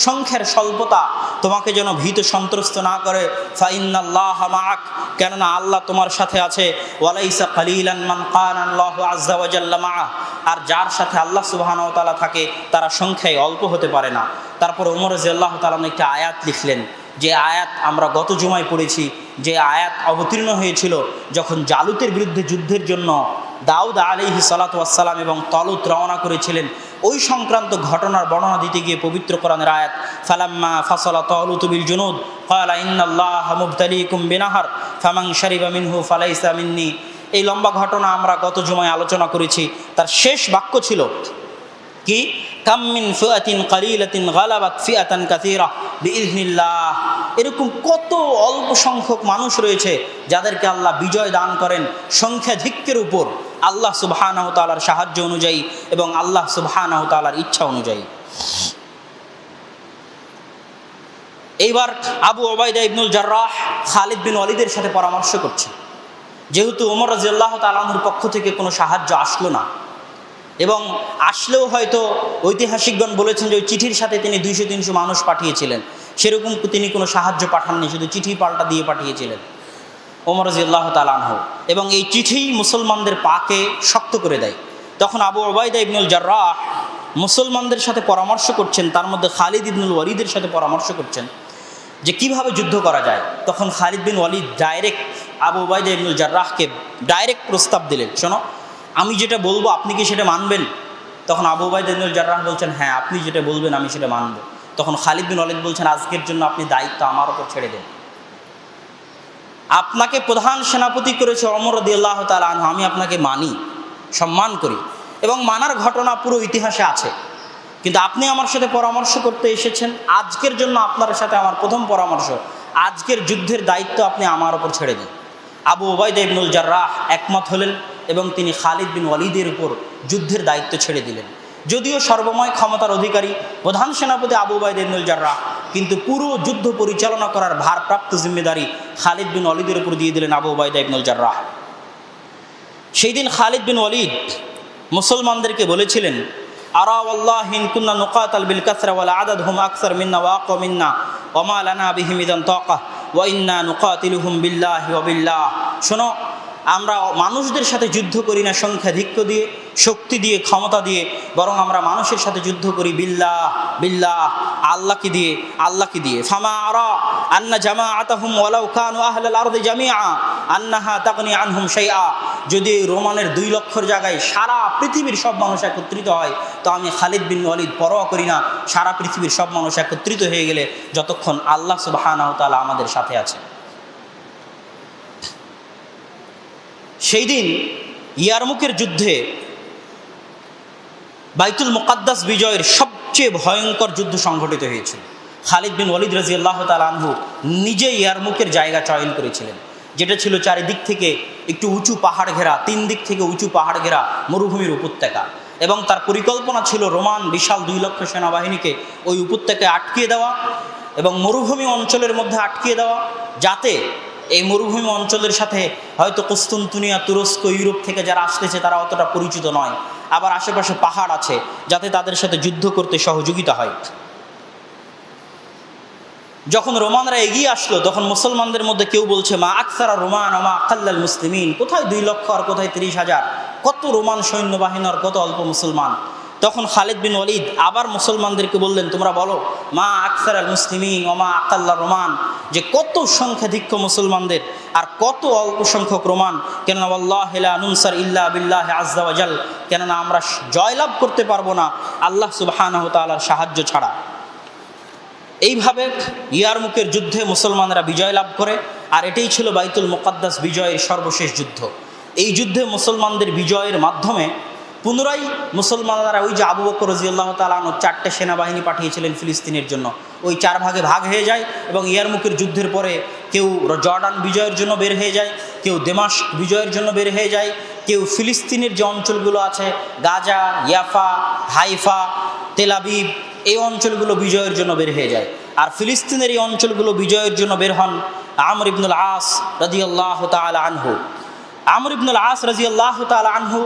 সংখ্যার স্বল্পতা তোমাকে যেন ভীত সন্ত্রস্ত না করে। ফাইন্নাল্লাহা মাআক, কেননা আল্লাহ তোমার সাথে আছে। ওয়ালাইসা কালিলান মান কানা আল্লাহু আযজা ওয়া জাল্লা মাআ, আর যার সাথে আল্লাহ সুবহানাহু ওয়া তাআলা থাকে তারা সংখ্যায় অল্প হতে পারে না। তারপর ওমর রাদিয়াল্লাহু তাআলা একটা আয়াত লিখলেন, যে আয়াত আমরা গত জুমায় পড়েছি, যে আয়াত অবতীর্ণ হয়েছিল যখন জালুতের বিরুদ্ধে যুদ্ধের জন্য দাউদ আলাইহিস সালাতু ওয়াস সালাম এবং তালুত রওনা করেছিলেন। ওই সংক্রান্ত ঘটনার বর্ণনা দিতে গিয়ে পবিত্র কোরআনের আয়াত, ফালাম্মা ফাসালা তালুতু বিল জুনুদ ক্বালা ইন্নাল্লাহা মুবতালিকুম বিনাহার ফামান শারিবা মিনহু ফালাইসা মিন্নি, এই লম্বা ঘটনা আমরা গত জুমায় আলোচনা করেছি। তার শেষ বাক্য ছিল কি, কাম মিন ফিআতিন কালিলাতিন গালাবাত ফিআতান কাসীরা বিইজনিল্লাহ, এরকম কত অল্প সংখ্যক মানুষ রয়েছে যাদেরকে আল্লাহ বিজয় দান করেন সংখ্যাধিক্যের উপর, আল্লাহ সুবহানাহু ওয়া তাআলার সাহায্য অনুযায়ী এবং আল্লাহ সুবহানাহু ওয়া তাআলার ইচ্ছা অনুযায়ী। এইবার আবু ওবায়দা ইবনুল জাররাহ খালিদ বিন ওয়ালিদের সাথে পরামর্শ করছেন, যেহেতু ওমর রাদিয়াল্লাহু তাআলা আনহুর পক্ষ থেকে কোনো সাহায্য আসলো না, এবং আসলেও হয়তো ঐতিহাসিকগণ বলেছেন যে ওই চিঠির সাথে তিনি 200-300 মানুষ পাঠিয়েছিলেন, সেরকম তিনি কোনো সাহায্য পাঠাননি, শুধু চিঠি পাল্টা দিয়ে পাঠিয়েছিলেন ওমর রাদিয়াল্লাহু তাআলা আনহু, এবং এই চিঠি মুসলমানদের পাকে শক্ত করে দেয়। তখন আবু ওবায়দা ইবনুল জাররাহ মুসলমানদের সাথে পরামর্শ করছেন, তার মধ্যে খালিদ ইবনুল ওয়ালিদের সাথে পরামর্শ করছেন যে কিভাবে যুদ্ধ করা যায়। তখন খালিদ বিন ওয়ালিদ ডাইরেক্ট আবু ওবায়দা ইবনুল জাররাহকে ডাইরেক্ট প্রস্তাব দিলেন, শোনো আমি যেটা বলবো আপনি কি সেটা মানবেন? তখন আবু ওবায়দা ইবনুল জাররাহ বলছেন, হ্যাঁ আপনি যেটা বলবেন আমি সেটা মানব। তখন খালিদ বিন ওয়ালিদ বলছেন, আজকের জন্য আপনি দায়িত্ব আমার উপর ছেড়ে দেন, আপনাকে প্রধান সেনাপতি করেছে ওমর রাদিয়াল্লাহু তাআলা আনহু, আমি আপনাকে মানি, সম্মান করি, এবং মানার ঘটনা পুরো ইতিহাসে আছে, কিন্তু আপনি আমার সাথে পরামর্শ করতে এসেছেন, আজকের জন্য আপনার সাথে আমার প্রথম পরামর্শ, আজকের যুদ্ধের দায়িত্ব আপনি আমার উপর ছেড়ে দিন। আবু ওবায়দা ইবনুল জাররাহ একমত হলেন এবং তিনি খালিদ বিন ওয়ালিদের উপর যুদ্ধের দায়িত্ব ছেড়ে দিলেন। যদিও সর্বময় ক্ষমতার অধিকারী প্রধান সেনাপতি আবু ওবায়দা ইবনুল জাররাহ, কিন্তু পুরো যুদ্ধ পরিচালনা করার ভারপ্রাপ্ত জিম্মেদারি খালিদ বিন ওয়ালিদের উপর দিয়ে দিলেন আবু ওবায়দা ইবনুল জাররাহ। সেই দিন খালিদ বিন ওয়ালিদ মুসলমানদেরকে বলেছিলেন, আরা ওয়াল্লাহি ইন কুন্না নুকাতাল বিল কাসরা ওয়াল আদাদহুম আকসার মিন্না ওয়া আকা মিন্না ওয়া মা লানা বিহিম ইদান তাকা ওয়া ইন্না নুকাতিলুহুম বিল্লাহি ওয়া বিল্লাহ। শোনো, আমরা মানুষদের সাথে যুদ্ধ করি না সংখ্যাধিক্য দিয়ে, শক্তি দিয়ে, ক্ষমতা দিয়ে, বরং আমরা মানুষের সাথে যুদ্ধ করি বিল্লাহ বিল্লাহ, আল্লাহকে দিয়ে। ফামা আরা আন্না জামাআতাহুম ওয়ালাউ কানু আহলাল আরদি জামিআ আন্নাহা তাগনি আনহুম শাইআ। যদি রোমানের 2 লক্ষর জায়গায় সারা পৃথিবীর সব মানুষ একত্রিত হয়, তো আমি খালিদ বিন ওয়ালিদ পরোয়া করি না সারা পৃথিবীর সব মানুষ একত্রিত হয়ে গেলে, যতক্ষণ আল্লাহ সুবহানাহু ওয়া তাআলা আমাদের সাথে আছে। সেই দিন ইয়ারমুকের যুদ্ধে বাইতুল মুকাদ্দাস বিজয়ের সবচেয়ে ভয়ঙ্কর যুদ্ধ সংঘটিত হয়েছিল। খালিদ বিন ওয়ালিদ রাদিয়াল্লাহু তাআলা আনহু নিজে ইয়ারমুকের জায়গা চয়ন করেছিলেন, যেটা ছিল চারিদিক থেকে একটু উঁচু পাহাড় ঘেরা, 3 দিক থেকে উঁচু পাহাড় ঘেরা মরুভূমির উপত্যকা, এবং তার পরিকল্পনা ছিল রোমান বিশাল 2 লক্ষ সেনাবাহিনীকে ওই উপত্যকায় আটকিয়ে দেওয়া এবং মরুভূমি অঞ্চলের মধ্যে আটকিয়ে দেওয়া, যাতে এই মরুভূমি অঞ্চলের সাথে হয়তো কুস্তুনতুনিয়া, তুরস্ক, ইউরোপ থেকে যারা আসতেছে তারা অতটা পরিচিত নয়, আবার আশেপাশে পাহাড় আছে, যাতে তাদের সাথে যুদ্ধ করতে সহযোগিতা হয়। যখন রোমানরা এগিয়ে আসলো, তখন মুসলমানদের মধ্যে কেউ বলছে, মা আকসারা রোমান আমা আকাল্লাল মুসলিমিন, কোথায় 2 লক্ষ আর কোথায় 30,000, কত রোমান সৈন্যবাহিনী আর কত অল্প মুসলমান। তখন খালিদ বিন ওয়ালিদ আবার মুসলমানদেরকে বললেন, তোমরা বলো মা আকসারাল মুসলিমিন ওমা আকাল্লা রোমান, যে কত সংখ্যাধিক্য মুসলমানদের আর কত অল্প সংখ্যক রোমান। কেননা ওয়াল্লাহি লা নুনসার ইল্লা বিল্লাহি আযজা ওয়া জাল, কেননা আমরা জয়লাভ করতে পারবো না আল্লাহ সুবহানাহু ওয়া তাআলার সাহায্য ছাড়া। এইভাবে ইয়ারমুকের যুদ্ধে মুসলমানরা বিজয় লাভ করে, আর এটাই ছিল বাইতুল মুকাদ্দাস বিজয়ের সর্বশেষ যুদ্ধ। এই যুদ্ধে মুসলমানদের বিজয়ের মাধ্যমে পুনরায় মুসলমানরা ওই যে আবু বকর রাদিয়াল্লাহু তাআলা আনহু 4টে সেনাবাহিনী পাঠিয়েছিলেন ফিলিস্তিনের জন্য, ওই 4 ভাগে ভাগ হয়ে যায়, এবং ইয়ারমুকের যুদ্ধের পরে কেউ জর্ডান বিজয়ের জন্য বের হয়ে যায়, কেউ দামেস্ক বিজয়ের জন্য বের হয়ে যায়, কেউ ফিলিস্তিনের যে অঞ্চলগুলো আছে গাজা, ইয়াফা, হাইফা, তেল আবিব, এই অঞ্চলগুলো বিজয়ের জন্য বের হয়ে যায়। আর ফিলিস্তিনের এই অঞ্চলগুলো বিজয়ের জন্য বের হন আমর ইবনুল আস রাদিয়াল্লাহু তাআলা আনহু। আমর ইবনুল আস রাদিয়াল্লাহু তাআলা আনহু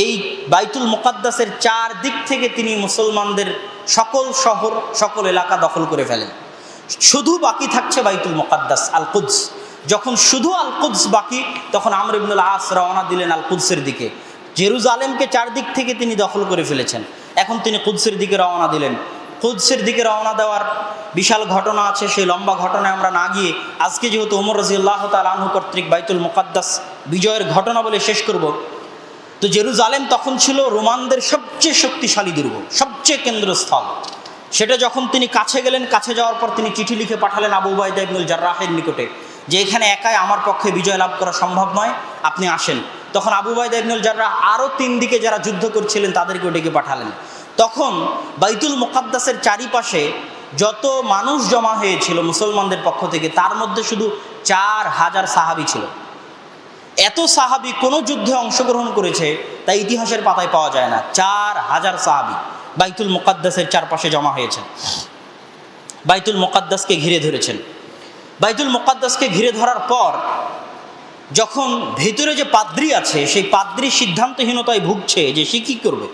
এই বাইতুল মুকাদ্দাসের 4 দিক থেকে তিনি মুসলমানদের সকল শহর, সকল এলাকা দখল করে ফেলেন। শুধু বাকি থাকছে বাইতুল মুকাদ্দাস, আল কুদস। যখন শুধু আল কুদস বাকি, তখন আমর ইবনুল আস রওনা দিলেন আল কুদসের দিকে। জেরুজালেমকে 4 দিক থেকে তিনি দখল করে ফেলেছেন, এখন তিনি কুদসের দিকে রওনা দিলেন। কুদসের দিকে রওনা দেওয়ার বিশাল ঘটনা আছে, সেই লম্বা ঘটনায় আমরা না গিয়ে আজকে যেহেতু ওমর রাদিয়াল্লাহু তাআলা আনহু কর্তৃক বাইতুল মুকাদ্দাস বিজয়ের ঘটনা বলে শেষ করব। তো জেরুজালেম তখন ছিল রোমানদের সবচেয়ে শক্তিশালী দুর্গ, সবচেয়ে কেন্দ্রস্থল। সেটা যখন তিনি কাছে গেলেন, কাছে যাওয়ার পর তিনি চিঠি লিখে পাঠালেন আবু উবাইদা ইবনুল জাররাহের নিকটে, যে এখানে একাই আমার পক্ষে বিজয় লাভ করা সম্ভব নয়, আপনি আসেন। তখন আবু উবাইদা ইবনুল জাররাহ আরও 3 দিকে যারা যুদ্ধ করছিলেন তাদেরকেও ডেকে পাঠালেন। তখন বাইতুল মুকাদ্দাসের চারিপাশে যত মানুষ জমা হয়েছিল মুসলমানদের পক্ষ থেকে, তার মধ্যে শুধু 4000 সাহাবী ছিল। এত সাহাবী কোনো যুদ্ধে অংশগ্রহণ করেছে তাই ইতিহাসের পাতায় পাওয়া যায় না। 4000 সাহাবী বাইতুল মুকাদ্দাসের চারপাশে জমা হয়েছে। বাইতুল মুকাদ্দাসকে ঘিরে ধরেছেন। বাইতুল মুকাদ্দাসকে ঘিরে ধরার পর যখন ভেতরে যে পাদ্রী আছে সেই পাদ্রী সিদ্ধান্তহীনতায় ভুগছে যে সে কী করবে।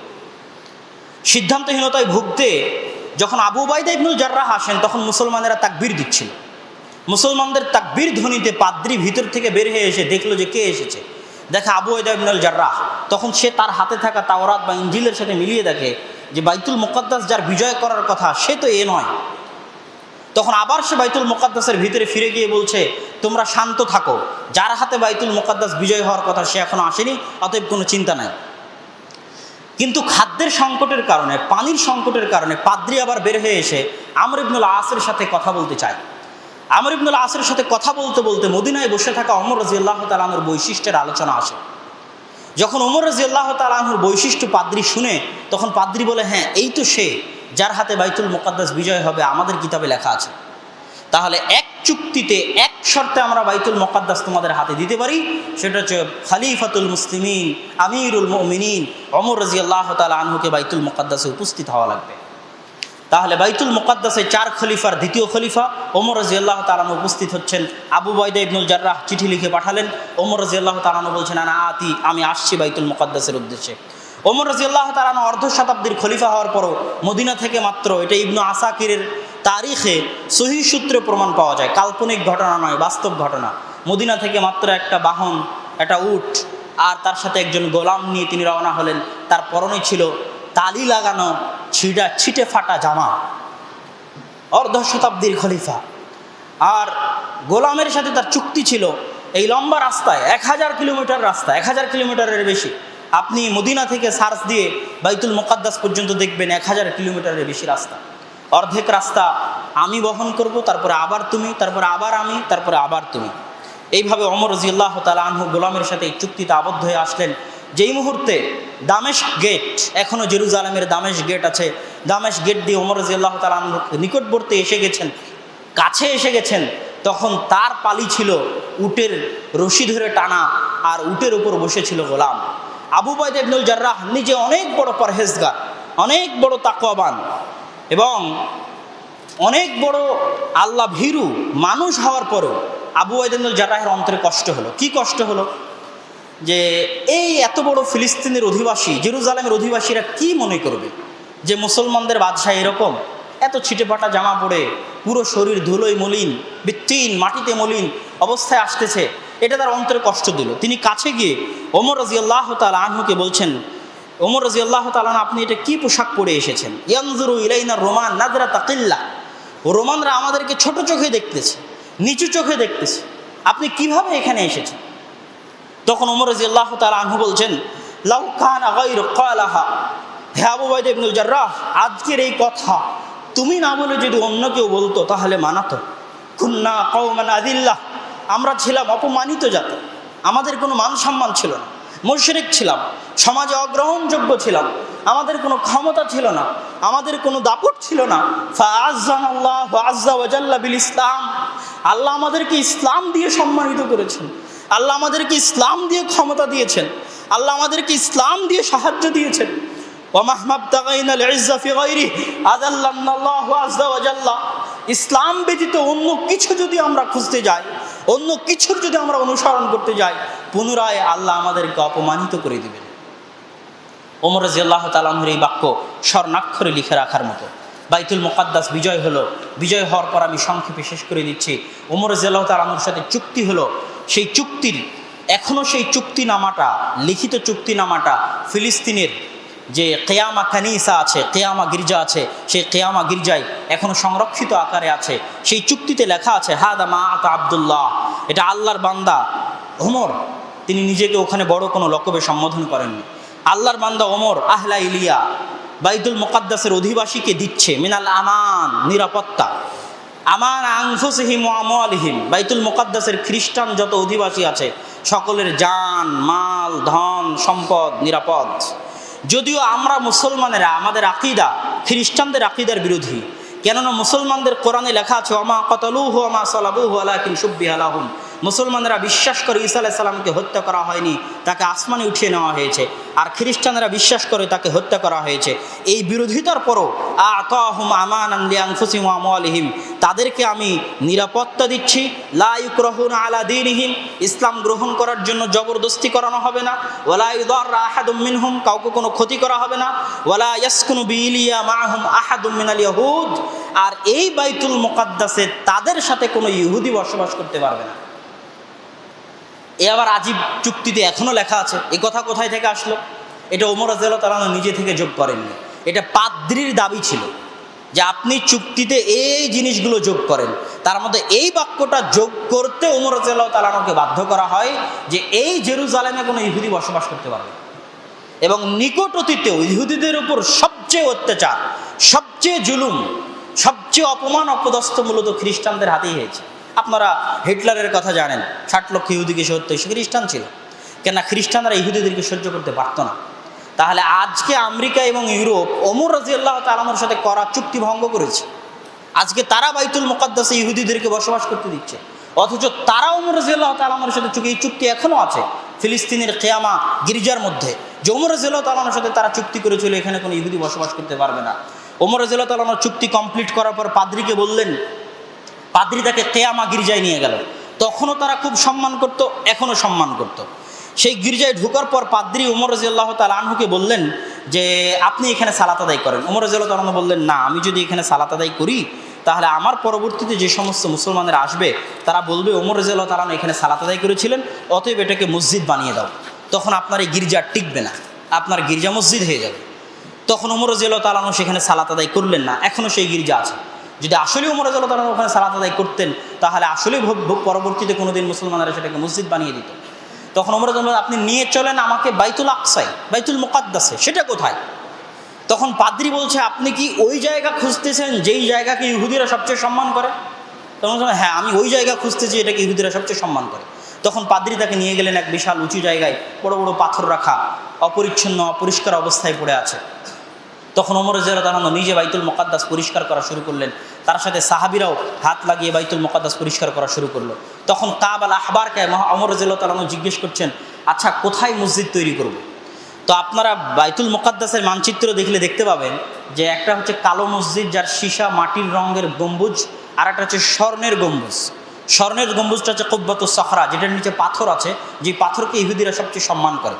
সিদ্ধান্তহীনতায় ভুগতে যখন আবু উবাইদা ইবনুল জাররাহ আসেন তখন মুসলমানেরা তাকবীর দিচ্ছিল। মুসলমানদের তাকবীর ধ্বনিতে পাদ্রী ভিতর থেকে বের হয়ে এসে দেখলো যে কে এসেছে, দেখে আবু উবাইদা ইবনুল জাররাহ। তখন সে তার হাতে থাকা তাওরাত বা ইনজিলের সাথে মিলিয়ে দেখে যে বাইতুল মুকাদ্দাস যার বিজয় করার কথা সে তো এ নয়। তখন আবার সে বাইতুল মুকাদ্দাসের ভিতরে ফিরে গিয়ে বলছে, তোমরা শান্ত থাকো, যার হাতে বাইতুল মুকাদ্দাস বিজয় হওয়ার কথা সে এখনো আসেনি, অতএব কোনো চিন্তা নাই। কিন্তু খাদ্যের সংকটের কারণে, পানির সংকটের কারণে পাদ্রী আবার বের হয়ে এসে আমর ইবনুল আসের সাথে কথা বলতে চায়। আমর ইবনুল আসের সাথে কথা বলতে বলতে মদিনায় বসে থাকা ওমর রাদিয়াল্লাহু তাআলা আনহুর বৈশিষ্ট্যের আলোচনা আসে। যখন ওমর রাদিয়াল্লাহু তাআলা আনহুর বৈশিষ্ট্য পাদ্রী শুনে তখন পাদ্রী বলে, হ্যাঁ এই তো সে যার হাতে বাইতুল মুকাদ্দাস বিজয় হবে, আমাদের কিতাবে লেখা আছে। তাহলে এক চুক্তিতে এক শর্তে আমরা বাইতুল মুকাদ্দাস তোমাদের হাতে দিতে পারি, সেটা হচ্ছে খলিফাতুল মুসলিমিন আমিরুল মুমিনিন ওমর রাদিয়াল্লাহু তাআলা আনহুকে বাইতুল মুকাদ্দাসে উপস্থিত হওয়া লাগবে। তাহলে বাইতুল মুকাদ্দাসে 4 খলিফার দ্বিতীয় খলিফা ওমর রাদিয়াল্লাহু তাআলা আনহু উপস্থিত হচ্ছেন। আবু উবাইদা ইবনুল জাররাহ চিঠি লিখে পাঠালেন। ওমর রাদিয়াল্লাহু তাআলা আনহু বলছেন, না আমি আসছি বাইতুল মুকাদ্দাসের উদ্দেশ্যে। ওমর রাদিয়াল্লাহু তাআলা আনহু অর্ধ শতাব্দীর খলিফা হওয়ার পরও মদিনা থেকে মাত্র, এটা ইবনু আসাকিরের তারিখে সহিহ সূত্রে প্রমাণ পাওয়া যায়, কাল্পনিক ঘটনা নয়, বাস্তব ঘটনা। মদিনা থেকে মাত্র একটা বাহন, একটা উট আর তার সাথে একজন গোলাম নিয়ে তিনি রওনা হলেন। তার পরনে ছিল তালি লাগানো ছিটে ফাটা জামা। অর্ধ শতাব্দীর খলিফা, আর গোলামের সাথে তার চুক্তি ছিল এই লম্বা রাস্তায় 1000 কিলোমিটার রাস্তা, 1000 কিলোমিটারের বেশি। আপনি মদিনা থেকে সার্চ দিয়ে বাইতুল মুকাদ্দাস পর্যন্ত দেখবেন 1000 কিলোমিটারের বেশি রাস্তা। অর্ধেক রাস্তা আমি বহন করব, তারপরে আবার তুমি, তারপরে আবার আমি, তারপরে আবার তুমি। এইভাবে ওমর রাদিয়াল্লাহু তাআলা আনহু গোলামের সাথে এই চুক্তিতে আবদ্ধ হয়ে আসলেন। যেই মুহূর্তে দামেস্ক গেট, এখনও জেরুজালেমের দামেস্ক গেট আছে, দামেস্ক গেট দিয়ে ওমর রাদিয়াল্লাহু তাআলা আনহু নিকটবর্তী এসে গেছেন, কাছে এসে গেছেন, তখন তার পালি ছিল উটের রশি ধরে টানা, আর উটের উপর বসেছিল গোলাম। আবু উবাইদা ইবনুল জাররাহ নিজে অনেক বড় পরহেজগার, অনেক বড় তাকওয়াবান এবং অনেক বড় আল্লাহ ভীরু মানুষ হওয়ার পরেও আবু উবাইদা ইবনুল জাররাহের অন্তরে কষ্ট হলো। কি কষ্ট হলো? যে এই এত বড় ফিলিস্তিনের অধিবাসী, জেরুজালেমের অধিবাসীরা কি মনে করবে যে মুসলমানদের বাদশাহ এরকম এত ছিটেফাটা জামা পরে, পুরো শরীর ধুলোয় মলিন, বৃত্তিহীন মাটিতে মলিন অবস্থায় আসতেছে। এটা তার অন্তরে কষ্ট দিল। তিনি কাছে গিয়ে ওমর রাদিয়াল্লাহু তাআলা আনহুকে বলছেন, ওমর রাদিয়াল্লাহু তাআলা আনহু, আপনি এটা কি পোশাক পরে এসেছেন? ইয়ানজুরু ইলাইনা রোমান নাজরাতা কিল্লা, রোমানরা আমাদেরকে ছোট চোখে দেখতেছে, নিচু চোখে দেখতেছে, আপনি কিভাবে এখানে এসেছেন? তখন ওমর রাদিয়াল্লাহু তাআলা আনহু বলছেন, লাউ কানা গায়রু ক্বালাহা, হে আবু উবাইদা ইবনুল জাররাহ, আজকের এই কথা তুমি না বলে যদি অন্য কেউ বলতো তাহলে মানাতো। কুন্না কওমান আযিল্লাহ, আমরা ছিলাম অপমানিত জাতি, আমাদের কোনো মান সম্মান ছিল না, মুশরিক ছিলাম, সমাজে অগ্রহণযোগ্য ছিলাম, আমাদের কোনো ক্ষমতা ছিল না, আমাদের কোনো দাপট ছিল না। ফাআজ্জানাল্লাহু আযজা ওয়া জাল্লা বিল ইসলাম, আল্লাহ আমাদেরকে ইসলাম দিয়ে সম্মানিত করেছেন, আল্লাহ আমাদেরকে ইসলাম দিয়ে ক্ষমতা দিয়েছেন, আল্লাহ আমাদেরকে ইসলাম দিয়ে সাহায্য দিয়েছেন। ওয়া মাহমাবতাগাইনাল ইজ্জা ফি গায়রিহি আযাল্লানাল্লাহু আযজা ওয়া জাল্লা, ইসলাম ব্যতীত অন্য কিছু যদি আমরা খুঁজতে যাই, অন্য কিছুর যদি আমরা অনুসরণ করতে যাই, পুনরায় আল্লাহ আমাদেরকে অপমানিত করে দিবেন। ওমর রাদিয়াল্লাহু তাআলা আনহুর এই বাক্য স্বর্ণাক্ষরে লিখে রাখার মতো। বাইতুল মুকাদ্দাস বিজয় হলো। বিজয় হওয়ার পর আমি সংক্ষেপে শেষ করে দিচ্ছি। ওমর রাদিয়াল্লাহু তাআলা আনহুর সাথে চুক্তি হলো। সেই চুক্তির এখনও সেই চুক্তিনামাটা, লিখিত চুক্তিনামাটা ফিলিস্তিনের যে কেয়ামা কানিসা আছে, কেয়ামা গির্জা আছে, সেই কেয়ামা গির্জায় এখনও সংরক্ষিত আকারে আছে। সেই চুক্তিতে লেখা আছে, হাদা মা আতা আব্দুল্লাহ, এটা আল্লাহর বান্দা ওমর, তিনি নিজেকে ওখানে বড় কোনো লকবে সম্বোধন করেননি। আল্লাহর বান্দা ওমর আহলা ইলিয়া বাইতুল মুকাদ্দাসের অধিবাসীকে দিচ্ছে মিনাল আমান, নিরাপত্তা, আমান আনফুসিহিম ওয়া আমওয়ালিহিম, বাইতুল মুকাদ্দাসের খ্রিস্টান যত অধিবাসী আছে সকলের জান, মাল, ধন, সম্পদ নিরাপদ। যদিও আমরা মুসলমানেরা আমাদের আকীদা খ্রিস্টানদের আকীদার বিরোধী, কেননা মুসলমানদের কোরআনে লেখা আছে ওমা কাতালুহু ওমা সালাবুহু ওয়ালাকিন শুব্বিহা লাহুম, মুসলমানেরা বিশ্বাস করে ঈসা আলাইহিস সালামকে হত্যা করা হয়নি, তাকে আসমানে উঠিয়ে নেওয়া হয়েছে। আর খ্রিস্টানরা বিশ্বাস করে তাকে হত্যা করা হয়েছে। এই বিরোধিতার পরও আতাহুম আমানান লিআনফুসিহিম ওয়া আমওয়ালিহিম, তাদেরকে আমি নিরাপত্তা দিচ্ছি, লা ইউকরাহুনা আলা দীনিহিম, ইসলাম গ্রহণ করার জন্য জবরদস্তি করানো হবে না, ওয়ালা ইউদাররা আহাদুম মিনহুম, কাউকে কোনো ক্ষতি করা হবে না, ওয়ালা ইয়াসকুনু বিইলিয়া মাআহুম আহাদুম মিনাল ইয়াহুদ, আর এই বাইতুল মুকাদ্দাসে তাদের সাথে কোনো ইহুদি বসবাস করতে পারবে না। এ আবার আজীব চুক্তিতে এখনো লেখা আছে। এই কথা কোথায় থেকে আসলো? এটা ওমর রাদিয়াল্লাহু তাআলা নিজে থেকে যোগ করেননি, এটা পাদ্রীর দাবি ছিল যে আপনি চুক্তিতে এই জিনিসগুলো যোগ করেন। তার মধ্যে এই বাক্যটা যোগ করতে ওমর রাদিয়াল্লাহু তাআলাকে বাধ্য করা হয় যে এই জেরুজালেমে কোনো ইহুদি বসবাস করতে পারবে। এবং নিকট অতীতেও ইহুদিদের উপর সবচেয়ে অত্যাচার, সবচেয়ে জুলুম, সবচেয়ে অপমান অপদস্থ মূলত খ্রিস্টানদের হাতেই হয়েছে। আপনারা হিটলারের কথা জানেন, 60 লক্ষ ইহুদিকে সে হত্যা, সে খ্রিস্টান ছিল। কেননা খ্রিস্টানরা ইহুদিদেরকে সহ্য করতে পারত না। তাহলে আজকে আমেরিকা এবং ইউরোপ ওমর রাদিয়াল্লাহু তাআলার সাথে করা চুক্তি ভঙ্গ করেছে। আজকে তারা বাইতুল মুকাদ্দাসে ইহুদিদেরকে বসবাস করতে দিচ্ছে, অথচ তারা ওমর রাদিয়াল্লাহু তাআলার সাথে এই চুক্তি এখনও আছে ফিলিস্তিনের কিয়ামা গির্জার মধ্যে, যে ওমর রাদিয়াল্লাহু তাআলার সাথে তারা চুক্তি করেছিল এখানে কোনো ইহুদি বসবাস করতে পারবে না। ওমর রাদিয়াল্লাহু তাআলা চুক্তি কমপ্লিট করার পর পাদ্রীকে বললেন, পাদ্রী তাকে কিয়ামা গির্জায় নিয়ে গেল। তখনও তারা খুব সম্মান করত, এখনও সম্মান করত। সেই গির্জায় ঢোকার পর পাদ্রী ওমর রাদিয়াল্লাহু তাআলা আনহুকে বললেন যে আপনি এখানে সালাত আদায় করেন। ওমর রাদিয়াল্লাহু তাআলা বললেন, না, আমি যদি এখানে সালাত আদায় করি তাহলে আমার পরবর্তীতে যে সমস্ত মুসলমানেরা আসবে তারা বলবে ওমর রাদিয়াল্লাহু তাআলা এখানে সালাত আদায় করেছিলেন, অতএব এটাকে মসজিদ বানিয়ে দাও। তখন আপনার এই গির্জা টিকবে না, আপনার গির্জা মসজিদ হয়ে যাবে। তখন ওমর রাদিয়াল্লাহু তাআলা সেখানে সালাত আদায় করলেন না, এখনও সেই গির্জা আছে। যদি আসলে ওমর রাদিয়াল্লাহু তাআলা ওখানে সালাত আদায় করতেন তাহলে আসলে পরবর্তীতে কোনোদিন মুসলমানেরা সেটাকে মসজিদ বানিয়ে দিত। তখন ওমর রাদিয়াল্লাহু আপনি নিয়ে চলেন আমাকে বাইতুল আকসায়, বাইতুল মুকাদ্দাসে, সেটা কোথায়? তখন পাদ্রী বলছে, আপনি কি ওই জায়গা খুঁজতেছেন যেই জায়গাকে ইহুদিরা সবচেয়ে সম্মান করে? তখন হ্যাঁ, আমি ওই জায়গা খুঁজতেছি এটাকে ইহুদিরা সবচেয়ে সম্মান করে। তখন পাদ্রী তাকে নিয়ে গেলেন এক বিশাল উঁচু জায়গায়, বড় বড় পাথর রাখা, অপরিচ্ছন্ন অপরিষ্কার অবস্থায় পড়ে আছে। তখন ওমর রাদিয়াল্লাহু তাআলা নিজে বাইতুল মুকাদ্দাস পরিষ্কার করা শুরু করলেন, তার সাথে সাহাবীরাও হাত লাগিয়ে বাইতুল মুকাদ্দাস পরিষ্কার করা শুরু করলো। তখন কাব আল আহবারকে ওমর রাদিয়াল্লাহু তাআলা জিজ্ঞেস করছেন, আচ্ছা কোথায় মসজিদ তৈরি করব? তো আপনারা বাইতুল মুকাদ্দাসের মানচিত্র দেখলে দেখতে পাবেন যে একটা হচ্ছে কালো মসজিদ যার সীসা মাটির রঙের গম্বুজ, আর একটা হচ্ছে স্বর্ণের গম্বুজ। স্বর্ণের গম্বুজটা হচ্ছে কুব্বাতুস সখরা, যেটার নিচে পাথর আছে, যে পাথরকে ইহুদিরা সবচেয়ে সম্মান করে।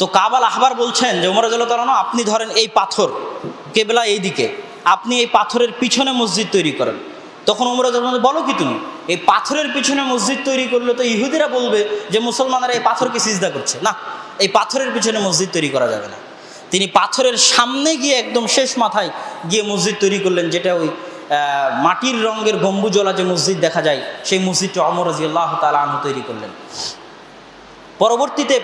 তো কাব আল আহবার বলছেন যে ওমর রাদিয়াল্লাহু তাআলা আপনি ধরেন এই পাথর, কেবলা এই দিকে, আপনি এই পাথরের পিছনে মসজিদ তৈরি করেন। তখন ওমর রাদিয়াল্লাহু তাআলা বলো কি তুমি, এই পাথরের পিছনে মসজিদ তৈরি করলে তো ইহুদিরা বলবে যে মুসলমানরা এই পাথরকে সিজদা করছে, না, এই পাথরের পিছনে মসজিদ তৈরি করা যাবে না। তিনি পাথরের সামনে গিয়ে একদম শেষ মাথায় গিয়ে মসজিদ তৈরি করলেন, যেটা ওই মাটির রঙের গম্বুজওয়ালা যে মসজিদ দেখা যায়, সেই মসজিদটা ওমর রাদিয়াল্লাহু তাআলা আনহু তৈরি করলেন। পরবর্তীতে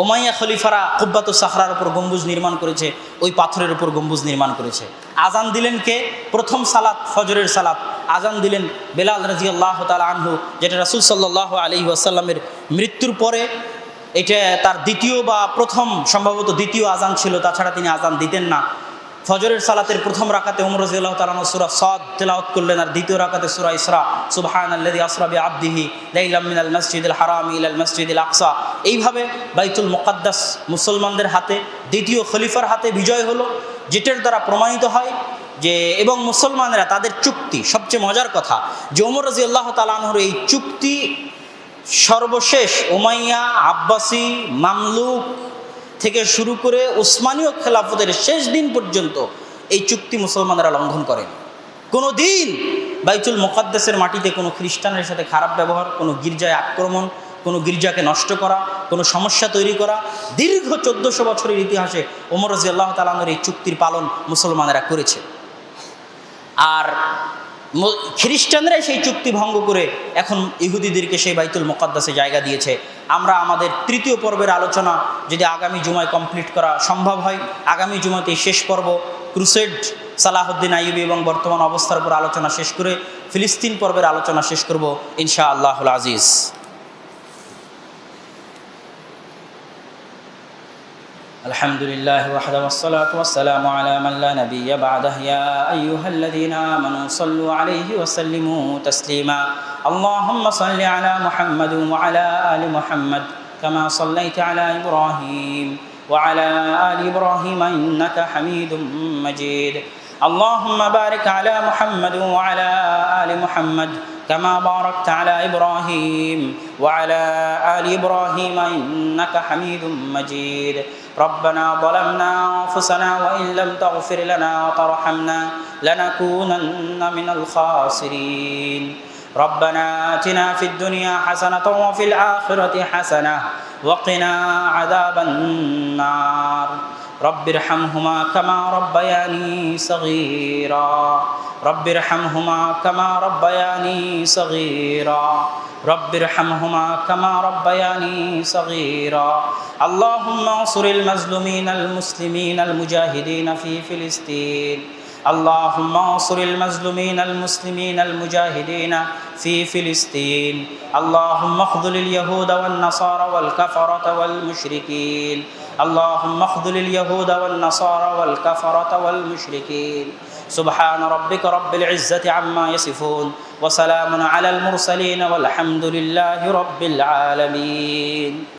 উমাইয়া খলিফারা কুব্বাতুস সাখরার উপর গম্বুজ নির্মাণ করেছে, ওই পাথরের উপর গম্বুজ নির্মাণ করেছে। আজান দিলেন কে? প্রথম সালাত, ফজরের সালাত আজান দিলেন বেলাল রাদিয়াল্লাহু তাআলা আনহু, যেটা রাসূল সাল্লাল্লাহু আলাইহি ওয়াসাল্লামের মৃত্যুর পরে এটা তার দ্বিতীয় বা প্রথম, সম্ভবত দ্বিতীয় আজান ছিল, তাছাড়া তিনি আজান দিতেন না। ফজরের সালাতের প্রথম রাকাতে ওমর রাদিয়াল্লাহু তাআলা সূরা সাদ তেলাওয়াত করলেন, আর দ্বিতীয় রাকাতে সূরা ইসরা, সুবহানাল্লাযী আসরা বিআবদিহি লাইলাম মিনাল মাসজিদিল হারামি ইলাল মাসজিদিল আকসা। এইভাবে বাইতুল মুকাদ্দাস মুসলমানদের হাতে, দ্বিতীয় খলিফার হাতে বিজয় হলো, যেটার দ্বারা প্রমাণিত হয় যে, এবং মুসলমানেরা তাদের চুক্তি, সবচেয়ে মজার কথা যে ওমর রাদিয়াল্লাহু তাআলা আনহুর এই চুক্তি সর্বশেষ উমাইয়া, আব্বাসি, মামলুক থেকে শুরু করে উসমানীয় খেলাফতের শেষ দিন পর্যন্ত এই চুক্তি মুসলমানরা লঙ্ঘন করেন। কোনো দিন বাইতুল মুকাদ্দাসের মাটিতে কোনো খ্রিস্টানের সাথে খারাপ ব্যবহার, কোনো গির্জায় আক্রমণ, কোনো গির্জাকে নষ্ট করা, কোনো সমস্যা তৈরি করা, দীর্ঘ 1400 বছরের ইতিহাসে ওমর রাদিয়াল্লাহু তাআলা আনহুর এই চুক্তির পালন মুসলমানেরা করেছে। আর খ্রিস্টানরা সেই চুক্তি ভঙ্গ করে এখন ইহুদিদেরকে সেই বাইতুল মুকাদ্দাসে জায়গা দিয়েছে। আমরা আমাদের তৃতীয় পর্বের আলোচনা যদি আগামী জুমায় কমপ্লিট করা সম্ভব হয়, আগামী জুমাতে শেষ পর্ব ক্রুসেড, সালাহুদ্দিন আইয়ুবী এবং বর্তমান অবস্থার উপর আলোচনা শেষ করে ফিলিস্তিন পর্বের আলোচনা শেষ করব ইনশাআল্লাহুল আজিজ। الحمد لله وحده والصلاة والسلام على من لا نبي بعده يا أيها الذين آمنوا صلوا عليه وسلموا تسليما اللهم صل على محمد وعلى آل محمد كما صليت على إبراهيم وعلى آل إبراهيم إنك حميد مجيد اللهم بارك على محمد وعلى آل محمد كما باركت على إبراهيم وعلى آل إبراهيم إنك حميد مجيد ربنا ظلمنا أنفسنا وإن لم تغفر لنا وترحمنا لنكونن من الخاسرين ربنا آتنا في الدنيا حسنة وفي الآخرة حسنة وقنا عذاب النار رب ارحمهما كما ربياني صغيرا رب ارحمهما كما ربياني صغيرا رب ارحمهما كما ربياني صغيرا اللهم انصر المظلومين المسلمين المجاهدين في فلسطين اللهم انصر المظلومين المسلمين المجاهدين في فلسطين اللهم اخذل اليهود والنصارى والكفرة والمشركين اللهم اخذل اليهود والنصارى والكفرة والمشركين سبحان ربك رب العزة عما يصفون وسلام على المرسلين والحمد لله رب العالمين